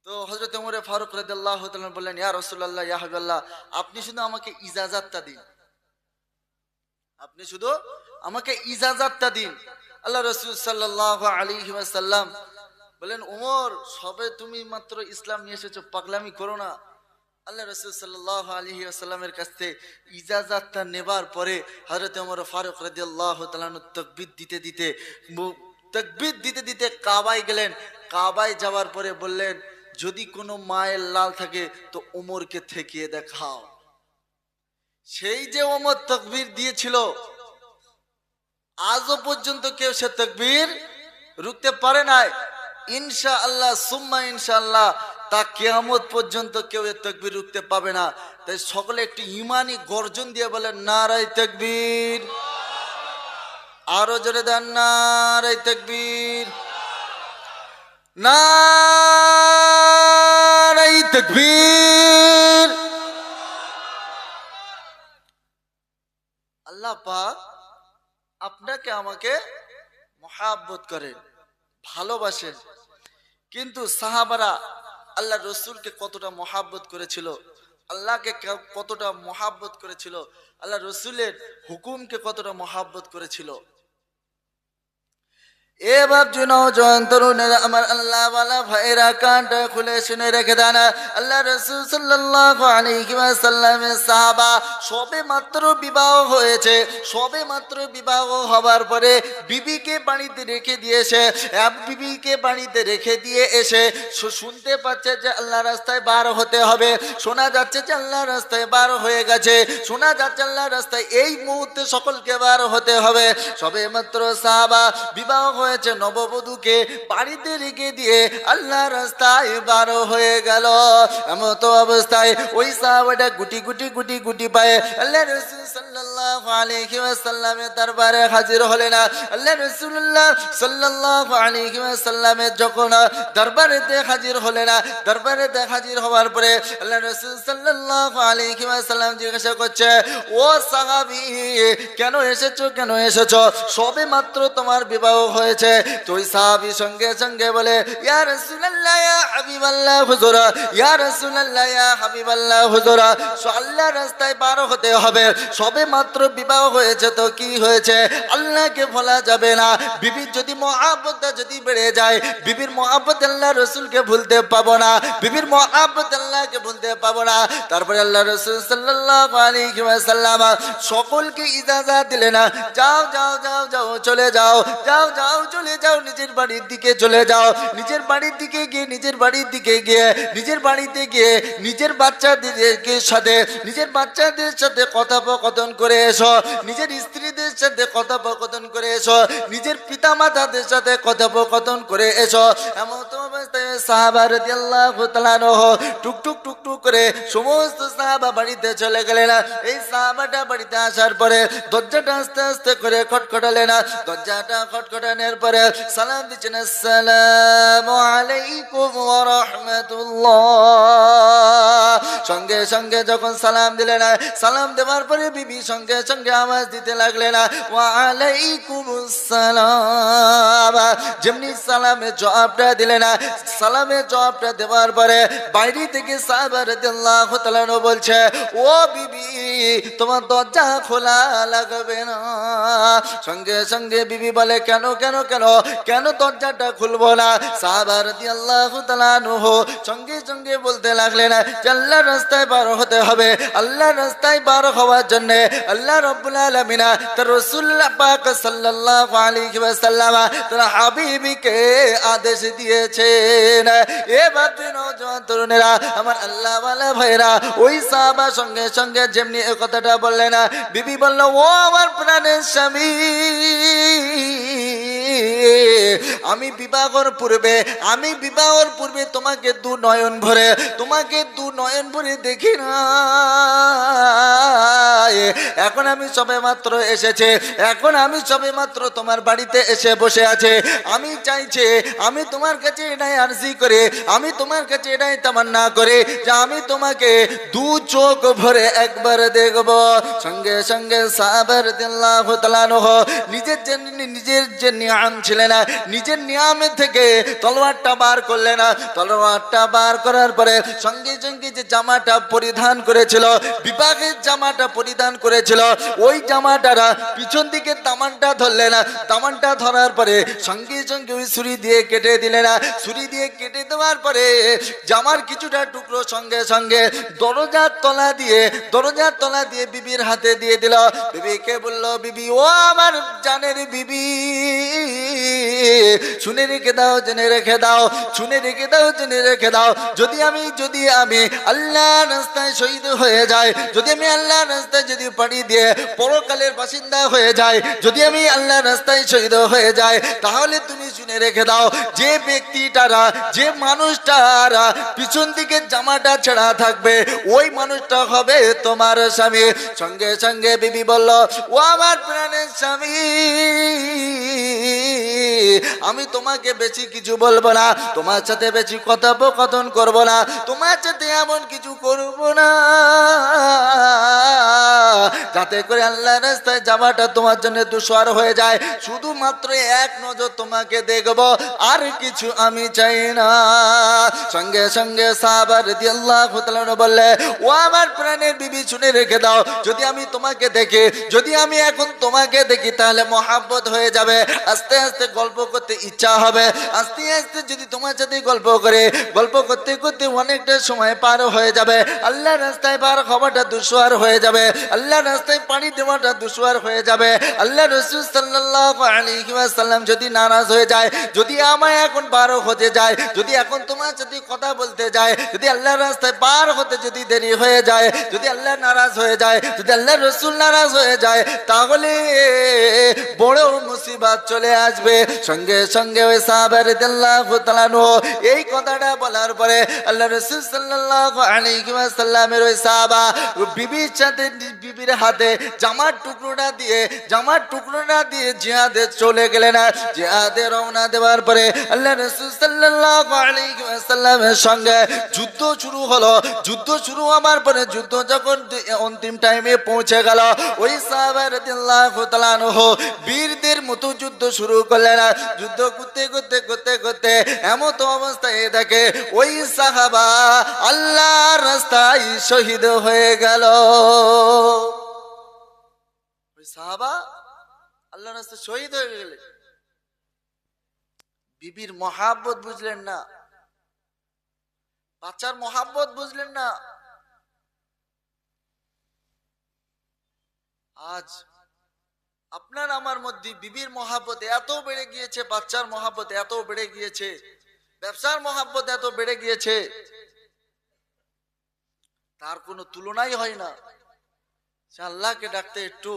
তো হযরত ওমর ফারুক রাদিয়াল্লাহু তাআলা বললেন, ইয়া রাসূলুল্লাহ, ইয়া হাবিবাল্লাহ, আপনি শুধু আমাকে ইজাজাতটা দিন, আপনি শুধু আমাকে ইজাজাতটা দিন। আল্লাহ রাসূল সাল্লাল্লাহু আলাইহি ওয়াসাল্লাম বলেন, ওমর, সবে তুমি মাত্র ইসলাম নিয়ে এসেছো, পাগলামি করো না। আল্লাহ রাসূল সাল্লাল্লাহু আলাইহি ওয়াসাল্লামের কাছ থেকে ইজাজাতটা নেবার পরে হযরত ওমর ফারুক রাদিয়াল্লাহু তাআলা তাকবীর দিতে দিতে কাবায় গেলেন। কাবায় যাওয়ার পরে বললেন, যদি কোনো মায়ের লাল থাকে তো ওমরকে ঠেকিয়ে দেখাও। সেই যে ওমর তাকবীর দিয়েছিল, আজও পর্যন্ত কেউ সে তাকবীর রুখতে পারে নাই। ইনশাআল্লাহ সুম্মা ইনশাআল্লাহ তা কিয়ামত পর্যন্ত কেউ এ তাকবীর রুখতে পাবে না। তাই সকলে একটু ঈমানি গর্জন দিয়ে বলেন, নারায়ে তাকবীর। আরো জোরে দেন, নারায়ে তাকবীর, নারায়ে তাকবীর। আল্লাহ পাক আপনাকে আমাকে মহব্বত করেন, ভালোবাসেন। কিন্তু সাহাবারা আল্লাহ রসুলকে কতটা মহব্বত করেছিল, আল্লাহকে কতটা মহব্বত করেছিল, আল্লাহ রসুলের হুকুমকে কতটা মহব্বত করেছিল। এবার নওজোয়ান তরুণেরা আমার আল্লাহ ওয়ালা ভাইরা কানটা খুলে শুনে রেখে দেন। আল্লাহ রাসূল সাল্লাল্লাহু আলাইহি ওয়াসাল্লামের সাহাবা সবে মাত্র বিবাহ হয়েছে, সবে মাত্র বিবাহ হবার পরে বিবিকে বাড়িতে রেখে দিয়েছে। বিবিকে বাড়িতে রেখে দিয়ে এসে শুনতে পাচ্ছে যে আল্লাহ রাস্তায় বার হতে হবে, শোনা যাচ্ছে যে আল্লাহ রাস্তায় বার হয়ে গেছে, শোনা যাচ্ছে আল্লাহ রাস্তায় এই মুহূর্তে সকলকে বার হতে হবে। সবে মাত্র সাহাবা বিবাহ হয়েছে, নববধূকে বাড়িতে রেখে দিয়ে আল্লাহ রাস্তায় বার হয়ে গেল। এমত অবস্থায় ওই সাহাবাটা গুটি গুটি গুটি গুটি পায়ে আল্লাহ রাসূল সাল্লাল্লাহু আলাইহি ওয়াসাল্লামের দরবারে হাজির হলেন। আল্লাহ রাসূলুল্লাহ সাল্লাল্লাহু আলাইহি ওয়াসাল্লামের যখন দরবারেতে হাজির হলেন, দরবারেতে হাজির হওয়ার পরে আল্লাহ রাসূল সাল্লাল্লাহু আলাইহি ওয়াসাল্লাম জিজ্ঞাসা করছে, ও সাহাবী, কেন এসেছো, কেন এসেছো? সবে মাত্র তোমার বিবাহ হয়েছে। তো ওই সাহাবী সঙ্গে সঙ্গে বলে, ইয়া রাসূলুল্লাহ, ইয়া হাবিবাল্লাহ হুজুর, ইয়া রাসূলুল্লাহ, ইয়া হাবিবাল্লাহ হুজুর, আল্লাহ রাস্তায় বার হতে হবে, সবে মাত্র বিবাহ হয়েছে তো কি হয়েছে, আল্লাহকে ভোলা যাবে না। বিবির যদি মহব্বতটা যদি বেড়ে যায়, বিবির মহব্বত আল্লাহ রাসূলকে ভুলতে পাবো না, বিবির মহব্বত আল্লাহকে ভুলতে পাবো না। তারপরে আল্লাহ রাসূল সাল্লাল্লাহু আলাইহি ওয়াসাল্লাম সকলকে ইজাজত দিলেন, যাও যাও যাও যাও, চলে যাও, যাও যাও চলে যাও, নিজের বাড়ির দিকে চলে যাও। নিজের বাড়ির দিকে গিয়ে নিজের বাড়ির দিকে গিয়ে নিজের বাড়িতে গিয়ে নিজের বাচ্চাদেরকে সাথে নিজের বাচ্চাদের সাথে কথোপকথন করে এসো, নিজের স্ত্রীদের সাথে কথোপকথন করে এসো, নিজের পিতা মাতাদের সাথে কথোপকথন করে এসো। এমন তো অবস্থায় সাহাবা রাদিয়াল্লাহু তাআলা আনহু টুকটুক টুকটুক করে সমস্ত সাহাবা বাড়িতে চলে গেলেন। এই সাহাবাটা বাড়িতে আসার পরে দরজাটা আস্তে আস্তে করে খটখটালেন। দরজাটা খটখটানোর পরে সালাম দিচ্ছেন, আসসালামু আলাইকুম ওয়া রাহমাতুল্লাহ। সঙ্গে সঙ্গে যখন সালাম দিলেন, সালাম দেওয়ার পরে বিবি সঙ্গে সঙ্গে আওয়াজ দিতে লাগলেন, ওয়া আলাইকুমুস সালাম। যেমনি সালামের জবাবটা দিলেন, সালামের জবাবটা দেওয়ার পরে বাইরে থেকে সাহাবা রাদিয়াল্লাহু তাআলা বলছে, ও বিবি তোমার দরজা খোলা লাগবে না। সঙ্গে সঙ্গে বিবি বলে, কেন কেন কেন কেন দরজাটা খুলবো না? সাহাবা রাদিয়াল্লাহু তাআলা আনহু সঙ্গে সঙ্গে বলতে লাগলেন, আল্লাহর রাস্তায় পার হতে হবে। আল্লাহর রাস্তায় পার হওয়ার জন্য আল্লাহ রাব্বুল আলামিন তার রাসূল পাক সাল্লাল্লাহু আলাইহি ওয়াসাল্লাম তার হাবিবকে আদেশ দিয়েছেন। এ বাপি নওজোয়ান তরুণেরা, আমার আল্লাহ ওয়ালা ভাইরা, ওই সাহাবা সঙ্গে সঙ্গে যেমনি এই কথাটা বললেন, বিবি বলল, ও আমার প্রাণের স্বামী, আমি বিবাহর পূর্বে তোমাকে দু নয়ন ভরে দেখি না। এখন আমি সবে মাত্র তোমার বাড়িতে এসে বসে আছে। আমি চাইছে, আমি তোমার কাছে এটাই আরজি করে, আমি তোমার কাছে এটাই তামান্না করে যে আমি তোমাকে দু চোখ ভরে একবার দেখব। সঙ্গে সঙ্গে সাহাবা রাদিয়াল্লাহু তাআলা আনহু নিজের যে নিয়াম ছিলেন, নিজের নিয়ামের থেকে তলোয়ারটা বার করলেন। তলোয়ারটা বার করার পরে সঙ্গে সঙ্গে যে জামাটা পরিধান করেছিল, বিবাহের জামাটা পরিধান করেছিল, ওই জামাটারা পিছন দিকে তামানটা ধরলেন। তামানটা ধরার পরে সঙ্গে সঙ্গে ওই ছুরি দিয়ে কেটে দিলেন। ছুরি দিয়ে কেটে দেওয়ার পরে জামার কিছুটা টুকরো সঙ্গে সঙ্গে দরজার তলা দিয়ে বিবির হাতে দিয়ে দিল। বিবিকে বলল, বিবি ও আমার জানের বিবি, শুনে রেখে দাও, জেনে রেখে দাও, যদি আমি আল্লাহর রাস্তায় শহীদ হয়ে যাই, যদি আমি আল্লাহর রাস্তায় যদি পাড়ি দিয়ে পরকালের বাসিন্দা হয়ে যাই, যদি আমি আল্লাহর রাস্তায় শহীদ হয়ে যাই, তাহলে তুমি শুনে রেখে দাও, যে মানুষটারা পিছন দিকে জামাটা ছেঁড়া থাকবে, ওই মানুষটা হবে তোমার স্বামী। সঙ্গে সঙ্গে বিবি বলল, ও আমার প্রাণের স্বামী, আমি তোমাকে বেশি কিছু বলবো না, তোমার সাথে বেশি কথোপকথন করবো না, তোমার সাথে এমন কিছু করবো না যাতে করে আল্লাহর রাস্তায় যাওয়াটা তোমার জন্য দুঃসর হয়ে যায়। শুধুমাত্র এক নজর তোমাকে দেখবো, আর কিছু আমি চাই না। সঙ্গে সঙ্গে সাহাবা রাদিয়াল্লাহু তাআলা বললে, ও আমার প্রাণের বিবি, শুনে রেখে দাও, যদি আমি এখন তোমাকে দেখি তাহলে মহাব্বত হয়ে যাবে, আস্তে আস্তে গল্প করতে ইচ্ছা হবে, আস্তে আস্তে যদি তোমার সাথে গল্প করতে করতে অনেকটা সময় পার হয়ে যাবে, আল্লাহর রাস্তায় পার হওয়াটা দুঃসর হয়ে যাবে, আল্লাহর রাস্তায় পাড়ি দেওয়াটা দুঃসর হয়ে যাবে। আল্লাহ রাসূল সাল্লাল্লাহু আলাইহি ওয়াসাল্লাম যদি নারাজ হয়ে যায়, যদি আমায় এখন পার হতে যায়, যদি এখন তোমার সাথে কথা বলতে যায়, যদি আল্লাহর রাস্তায় পার হতে যদি দেরি হয়ে যায়, যদি আল্লাহ নারাজ হয়ে যায়, যদি আল্লাহ রাসূল নারাজ হয়ে যায়, তাহলে বড় মুসিবত চলে আসবে। সঙ্গে সঙ্গে ওই সাহাবা রাদিয়াল্লাহু তাআলা এই কথাটা বলার পরে আল্লাহ রাসূল সাল্লাল্লাহু আলাইহি ওয়াসাল্লামের ওই সাহাবা বিবির সাথে বিবির হাতে জামার টুকরোটা দিয়ে জিহাদে চলে গেলেন। জিহাদে রওনা দেওয়ার পরে আল্লাহ রাসূল সাল্লাল্লাহু আলাইহি ওয়াসাল্লামের সঙ্গে যুদ্ধ শুরু হওয়ার পরে যুদ্ধ যখন অন্তিম টাইমে পৌঁছে গেল, ওই সাহাবা রাদিয়াল্লাহু তাআলা আনহু বীরদের মতো যুদ্ধ শুরু করলেন। যুদ্ধ করতে এমন অবস্থায় দেখে ওই সাহাবা আল্লাহর রাস্তায় শহীদ হয়ে গেল। ওই সাহাবা আল্লাহর রাস্তায় শহীদ হয়ে গেল। বিবির মহাব্বত বুঝলেন না, বাচ্চার মহাব্বত বুঝলেন না। আজ আপনার আমার মধ্যে বিবির মহাব্বত এত বেড়ে গিয়েছে, বাচ্চার মহাব্বত এত বেড়ে গিয়েছে, ব্যবসার মহাব্বত এত বেড়ে গিয়েছে, তার কোনো তুলনাই হয় না। সে আল্লাহকে ডাকতে একটু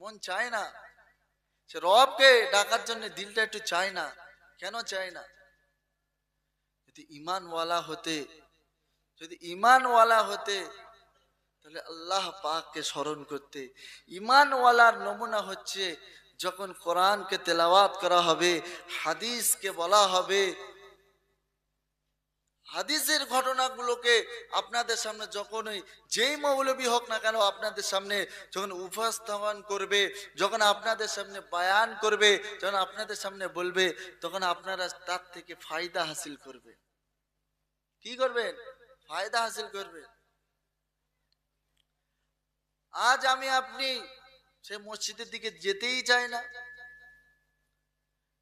মন চায় না, সে রবকে ডাকার জন্য দিলটা একটু চায় না। কেন চায় না? যদি ইমানওয়ালা হতে তাহলে আল্লাহ পাককে স্মরণ করতে। ইমানওয়ালার নমুনা হচ্ছে যখন কোরআনকে তেলাওয়াত করা হবে, হাদিসকে বলা হবে, হাদিসের ঘটনাগুলোকে আপনাদের সামনে যখনই যেই মৌলবী হোক না কেন আপনাদের সামনে যখন উপস্থাপন করবে, যখন আপনাদের সামনে বায়ান করবে, যখন আপনাদের সামনে বলবে, তখন আপনারা তার থেকে ফায়দা হাসিল করবে। কি করবেন? ফায়দা হাসিল করবে। আজ আমি আপনি সে মসজিদের দিকে যেতেই চাই না।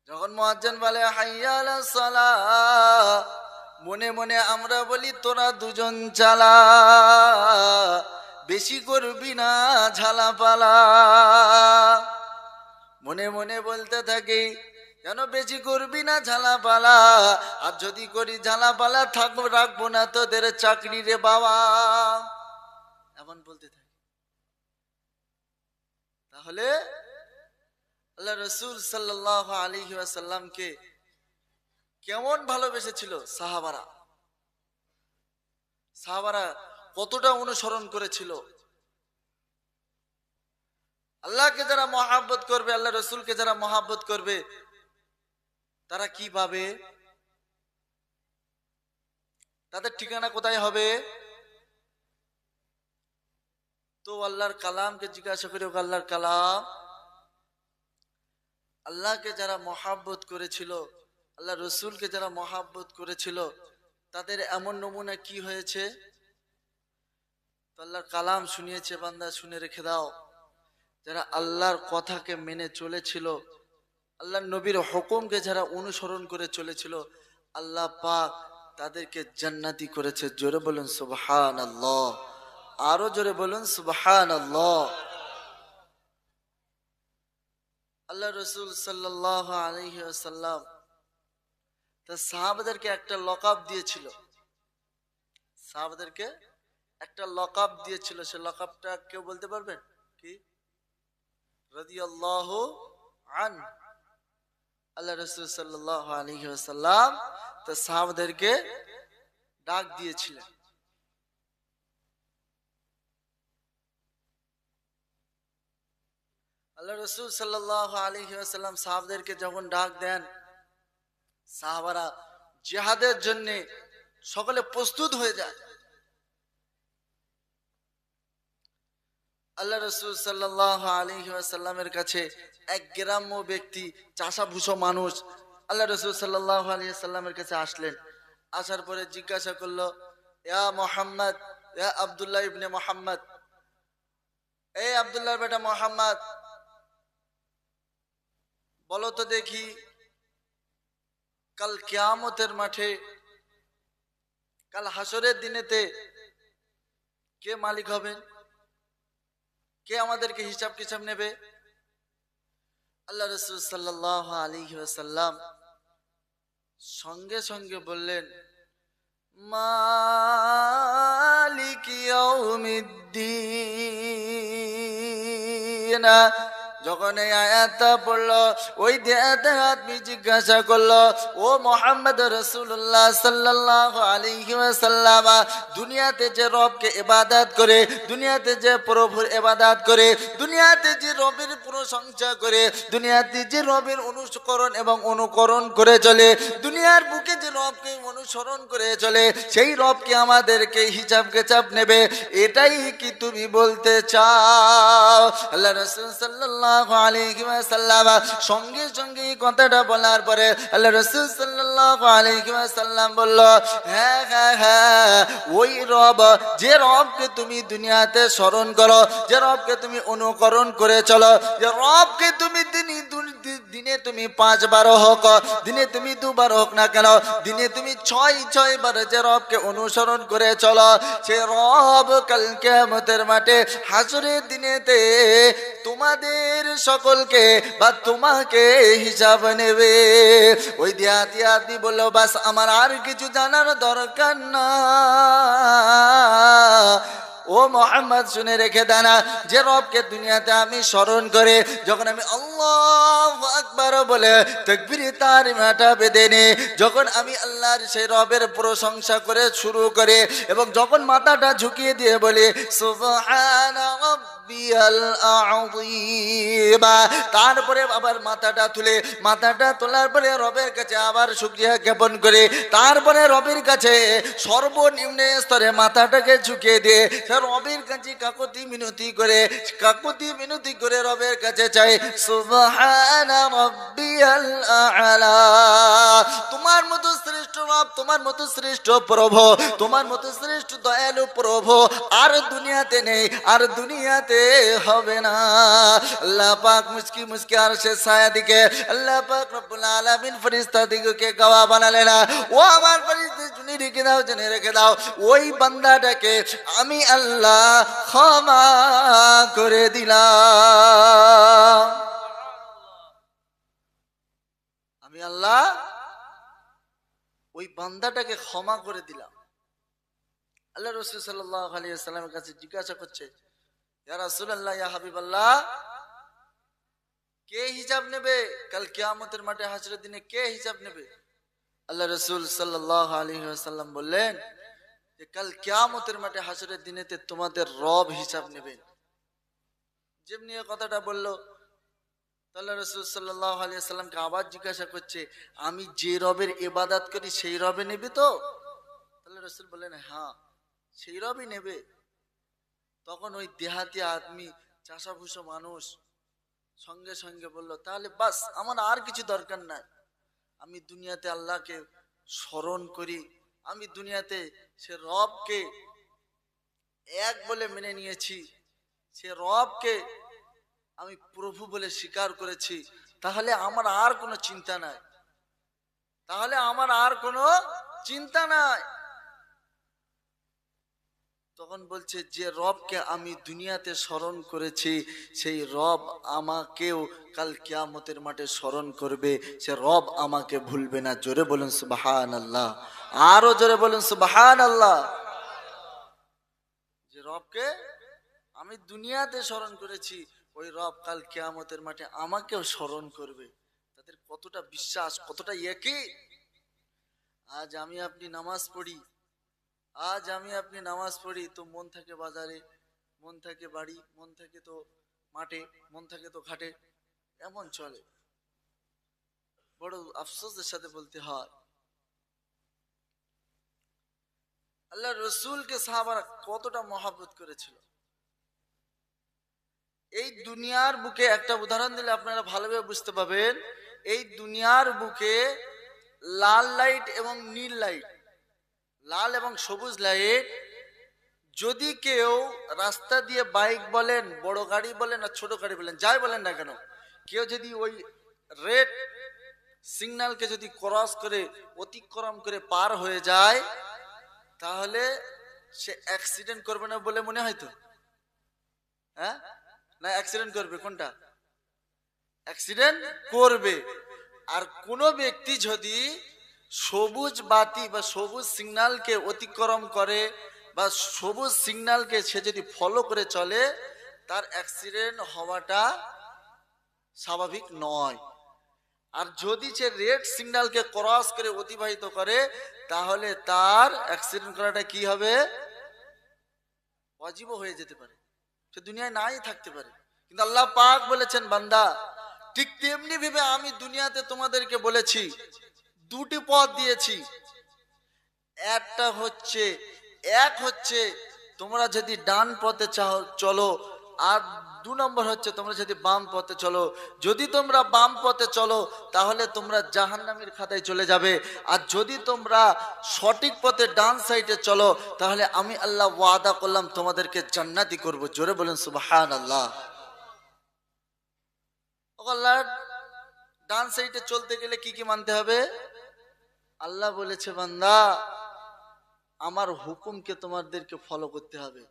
যখন মুয়াজ্জিন বলে হাইয়া আলাস সালাহ, মনে মনে আমরা বলি তোরা দুজন চালা, বেশি করবি না ঝালাপালা। মনে মনে বলতে থাকি যেন বেশি করবি না ঝালাপালা, আর যদি করি ঝালাপালা থাকবো রাখবো না তোদের চাকরি রে বাবা, এমন বলতে থাকি। তাহলে আল্লাহ রাসূল সাল্লাল্লাহু আলাইহি ওয়াসাল্লামকে কেমন ভালোবেসেছিল সাহাবারা কতটা অনুসরণ করেছিল। আল্লাহকে যারা মহাব্বত করবে, আল্লাহ রাসূলকে যারা মহাব্বত করবে, তারা কি পাবে? তাদের ঠিকানা কোথায় হবে? তো আল্লাহর কালামকে জিজ্ঞাসা করে, আল্লাহর কালাম, আল্লাহকে যারা মহাব্বত করেছিল, আল্লাহ রসুলকে যারা মহাব্বত করেছিল, তাদের এমন নমুনা কি হয়েছে? তো আল্লাহর কালাম শুনিয়েছে, বান্দা শুনে রেখে দাও। যারা আল্লাহর কথাকে মেনে চলেছিল, আল্লাহর নবীর হুকুমকে যারা অনুসরণ করে চলেছিল, আল্লাহ পাক তাদেরকে জান্নাতি করেছে। জোরে বলুন সুবহানাল্লাহ, আরো জোরে বলুন সুবহানাল্লাহ। আল্লাহ রসুল সাল্লাল্লাহু আলাইহি ওয়াসাল্লাম তার সাহাবাদেরকে একটা লকাব দিয়েছিল, সাহাবাদেরকে একটা লকাব দিয়েছিল। সে লকাবটা কেউ বলতে পারবেন কি? রাদিয়াল্লাহু আন। আল্লাহ রাসূল সাল্লাল্লাহু আলাইহি ওয়াসাল্লাম তার সাহাবাদেরকে ডাক দিয়েছিলেন। আল্লাহ রাসূল সাল্লাল্লাহু আলাইহি ওয়াসাল্লাম সাহাবাদেরকে যখন ডাক দেন, সাহাবারা জিহাদের জন্য সকলে প্রস্তুত হয়ে যায়। আল্লাহ রাসূল সাল্লাল্লাহু আলাইহি ওয়াসাল্লামের কাছে এক গ্রাম্য ব্যক্তি, চাষাভুষো মানুষ, আল্লাহ রাসূল সাল্লাল্লাহু আলাইহি ওয়াসাল্লামের কাছে আসলেন। আসার পরে জিজ্ঞাসা করলো, ইয়া মুহাম্মদ, ইয়া আব্দুল্লাহ ইবনে মুহাম্মদ, এই আব্দুল্লাহর বেটা মুহাম্মদ, বলো তো দেখি কাল কিয়ামতের মাঠে, কাল হাসরের দিনেতে কে মালিক হবেন? কে আমাদেরকে হিসাব কিতাব নেবে? আল্লাহ রাসূল সাল্লাল্লাহু আলাইহি ওয়াসাল্লাম সঙ্গে সঙ্গে বললেন, মালিক ইয়াউমিদ্দিন। যখন এই আয়াতটা পড়লো, ওই দেয়াতে আদমি জিজ্ঞাসা করলো, ও মুহাম্মদ রাসূলুল্লাহ সাল্লাল্লাহু আলাইহি ওয়াসাল্লাম, দুনিয়াতে যে রবকে ইবাদত করে, দুনিয়াতে যে প্রভুর ইবাদত করে, দুনিয়াতে যে রবের প্রশংসা করে, দুনিয়াতে যে রবের অনুসরণ এবং অনুকরণ করে চলে, দুনিয়ার বুকে যে রবকে অনুসরণ করে চলে, সেই রবকে আমাদেরকে হিসাব কিতাব নেবে, এটাই কি তুমি বলতে চাও? আল্লাহ রাসূল সাল্লাল্লাহু আলাইহি ওয়াসাল্লাম সঙ্গে সঙ্গে এই কথাটা বলার পরে আল্লাহ রাসূল সাল্লাল্লাহু আলাইহি ওয়াসাল্লাম বলল, হ্যাঁ হ্যাঁ হ্যাঁ, ওই রব, যে রবকে তুমি দুনিয়াতে স্মরণ করো, যে রবকে তুমি অনুকরণ করে চলো, যে রবকে তুমি দিনে তুমি 5 বার হোক, দিনে তুমি 2 বার হোক না কেন, দিনে তুমি 6 বার যে রবকে অনুসরণ করে চলো, সে রব কাল কিয়ামতের মাঠে হাসরের দিনেতে তোমাদের সকলকে বা তোমাকে হিসাব নেবে। ওই দেহাতি আদমি বললো, বাস আমার আর কিছু জানার দরকার না। ও মোহাম্মদ শুনে রেখে দানা, যে রবকে দুনিয়াতে আমি স্মরণ করে যখন আমি আল্লাহু আকবার বলে তাকবীরে তাহরিমাটা বেঁধে নি, যখন আমি আল্লাহর সেই রবের প্রশংসা করে শুরু করে এবং যখন মাথাটা ঝুঁকিয়ে দিয়ে বলি সুবহানা রাব্বিয়াল আযীম, তারপরে আবার মাথাটা তোলার পরে রবের কাছে আবার শুকরিয়া জ্ঞাপন করে তারপরে রবের কাছে সর্বনিম্ন স্তরে মাথাটাকে ঝুঁকিয়ে দিয়ে রবের কাছে কাকুতি মিনতি করে রবের কাছে চাই সুবহানা রাব্বিয়াল আ'লা। তোমার মতো শ্রেষ্ঠ রব, তোমার মতো শ্রেষ্ঠ প্রভু, তোমার মতো শ্রেষ্ঠ দয়ালু প্রভু আর দুনিয়াতে নেই, আর দুনিয়াতে হবে না। আল্লাহ পাক মুস্কি আরশে ছায়া দিকে আল্লাহ পাক রব্বুল আলামিন ফেরেশতা দিগকে গওয়া বানালেন। ও আমার ফেরেশতা জেনে রেখে দাও ওই বান্দাটাকে আমি আল্লাহ ক্ষমা করে দিলাম। আমি আল্লাহ ওই বান্দাটাকে ক্ষমা করে দিলাম। আল্লাহ রাসূল সাল্লাল্লাহু আলাইহি ওয়াসাল্লামের কাছে জিজ্ঞাসা করছে, ইয়া রাসূলুল্লাহ, ইয়া হাবিবাল্লাহ, কে হিসাব নেবে কাল কিয়ামতের মাঠে হাসরের দিনে, কে হিসাব নেবে? আল্লাহ রাসূল সাল্লাল্লাহু আলাইহি ওয়াসাল্লাম বললেন যে কাল কিয়ামতের মাঠে হাসরের দিনেতে তোমাদের রব হিসাব নেবেন। যেমনি কথাটা বললো, আল্লাহ রাসূল সাল্লাল্লাহু আলাইহি ওয়াসাল্লামকে আবার জিজ্ঞাসা করছে, আমি যে রবের ইবাদত করি সেই রবে নেবে তো? আল্লাহ রাসূল বললেন, হ্যাঁ সেই রবই নেবে। তখন ওই দেহাতি আদমি, চাষাভুষো মানুষ সঙ্গে সঙ্গে বলল, তাহলে বাস আমার আর কিছু দরকার নাই, আমি দুনিয়াতে আল্লাহকে স্মরণ করি, আমি দুনিয়াতে সে রবকে এক বলে মেনে নিয়েছি, সে রবকে আমি প্রভু বলে স্বীকার করেছি, তাহলে আমার আর কোনো চিন্তা নাই, তাহলে আমার আর কোনো চিন্তা নাই। তখন বলছে, যে রবকে আমি দুনিয়াতে স্মরণ করেছি সেই রব আমাকেও কাল কিয়ামতের মাঠে স্মরণ করবে, সে রব আমাকে ভুলবে না। জোরে বলুন সুবহানাল্লাহ, আরো জোরে বলুন সুবহানাল্লাহ। যে রবকে আমি দুনিয়াতে স্মরণ করেছি ওই রব কাল কিয়ামতের মাঠে আমাকেও স্মরণ করবে। তাদের কতটা বিশ্বাস, কতটা ইয়াকিন। আজ আমি আপনি নামাজ পড়ি তো মন থাকে বাজারে, মন থাকে বাড়ি, মন থাকে তো মাঠে, মন থাকে তো ঘাটে, এমন চলে। বড় আফসোসের সাথে বলতে হয়, আল্লাহ রসুলকে সাহাবারা কতটা মহব্বত করেছিল। এই দুনিয়ার বুকে একটা উদাহরণ দিলে আপনারা ভালোভাবে বুঝতে পারবেন। এই দুনিয়ার বুকে লাল লাইট এবং নীল লাইট, লাল এবং সবুজ লাইট, যদি কেউ রাস্তা দিয়ে বাইক বলেন, বড় গাড়ি বলেন আর ছোট গাড়ি বলেন, যাই বলেন না কেন, কেউ যদি ওই রেড সিগন্যালকে যদি ক্রস করে অতিক্রম করে পার হয়ে যায়, তাহলে সে অ্যাক্সিডেন্ট করবে না বলে মনে হয় তো? হ্যাঁ না, অ্যাক্সিডেন্ট করবে? কোনটা? অ্যাক্সিডেন্ট করবে। আর কোন ব্যক্তি যদি সবুজ বাতি বা সবুজ সিগন্যালকে অতিক্রম করে বা সবুজ সিগন্যালকে সে যদি ফলো করে চলে, তার অ্যাক্সিডেন্ট হওয়াটা স্বাভাবিক নয়। আর যদি সে রেড সিগন্যালকে ক্রস করে অতিবাহিত করে, তাহলে তার অ্যাক্সিডেন্ট করাটা কি হবে? ওয়াজিব হয়ে যেতে পারে, সে দুনিয়ায় নাই থাকতে পারে। কিন্তু আল্লাহ পাক বলেছেন, বান্দা ঠিক তেমনি ভাবে আমি দুনিয়াতে তোমাদেরকে বলেছি, দুটি পথ দিয়েছি। এক হচ্ছে তোমরা যদি ডান পথে চলো, আর 2 নম্বর হচ্ছে তোমরা যদি বাম পথে চলো। যদি তোমরা বাম পথে চলো তাহলে তোমরা জাহান্নামের খাতায় চলে যাবে, আর যদি তোমরা সঠিক পথে ডান সাইডে চলো তাহলে আমি আল্লাহ ওয়াদা করলাম তোমাদেরকে জান্নাতি করব। জোরে বলেন সুবহানাল্লাহ। আল্লাহর ডান সাইডে চলতে গেলে কি কি মানতে হবে? আল্লাহ বলেছে বান্দা আমার হুকুমকে তোমাদেরকে ফলো করতে হবে।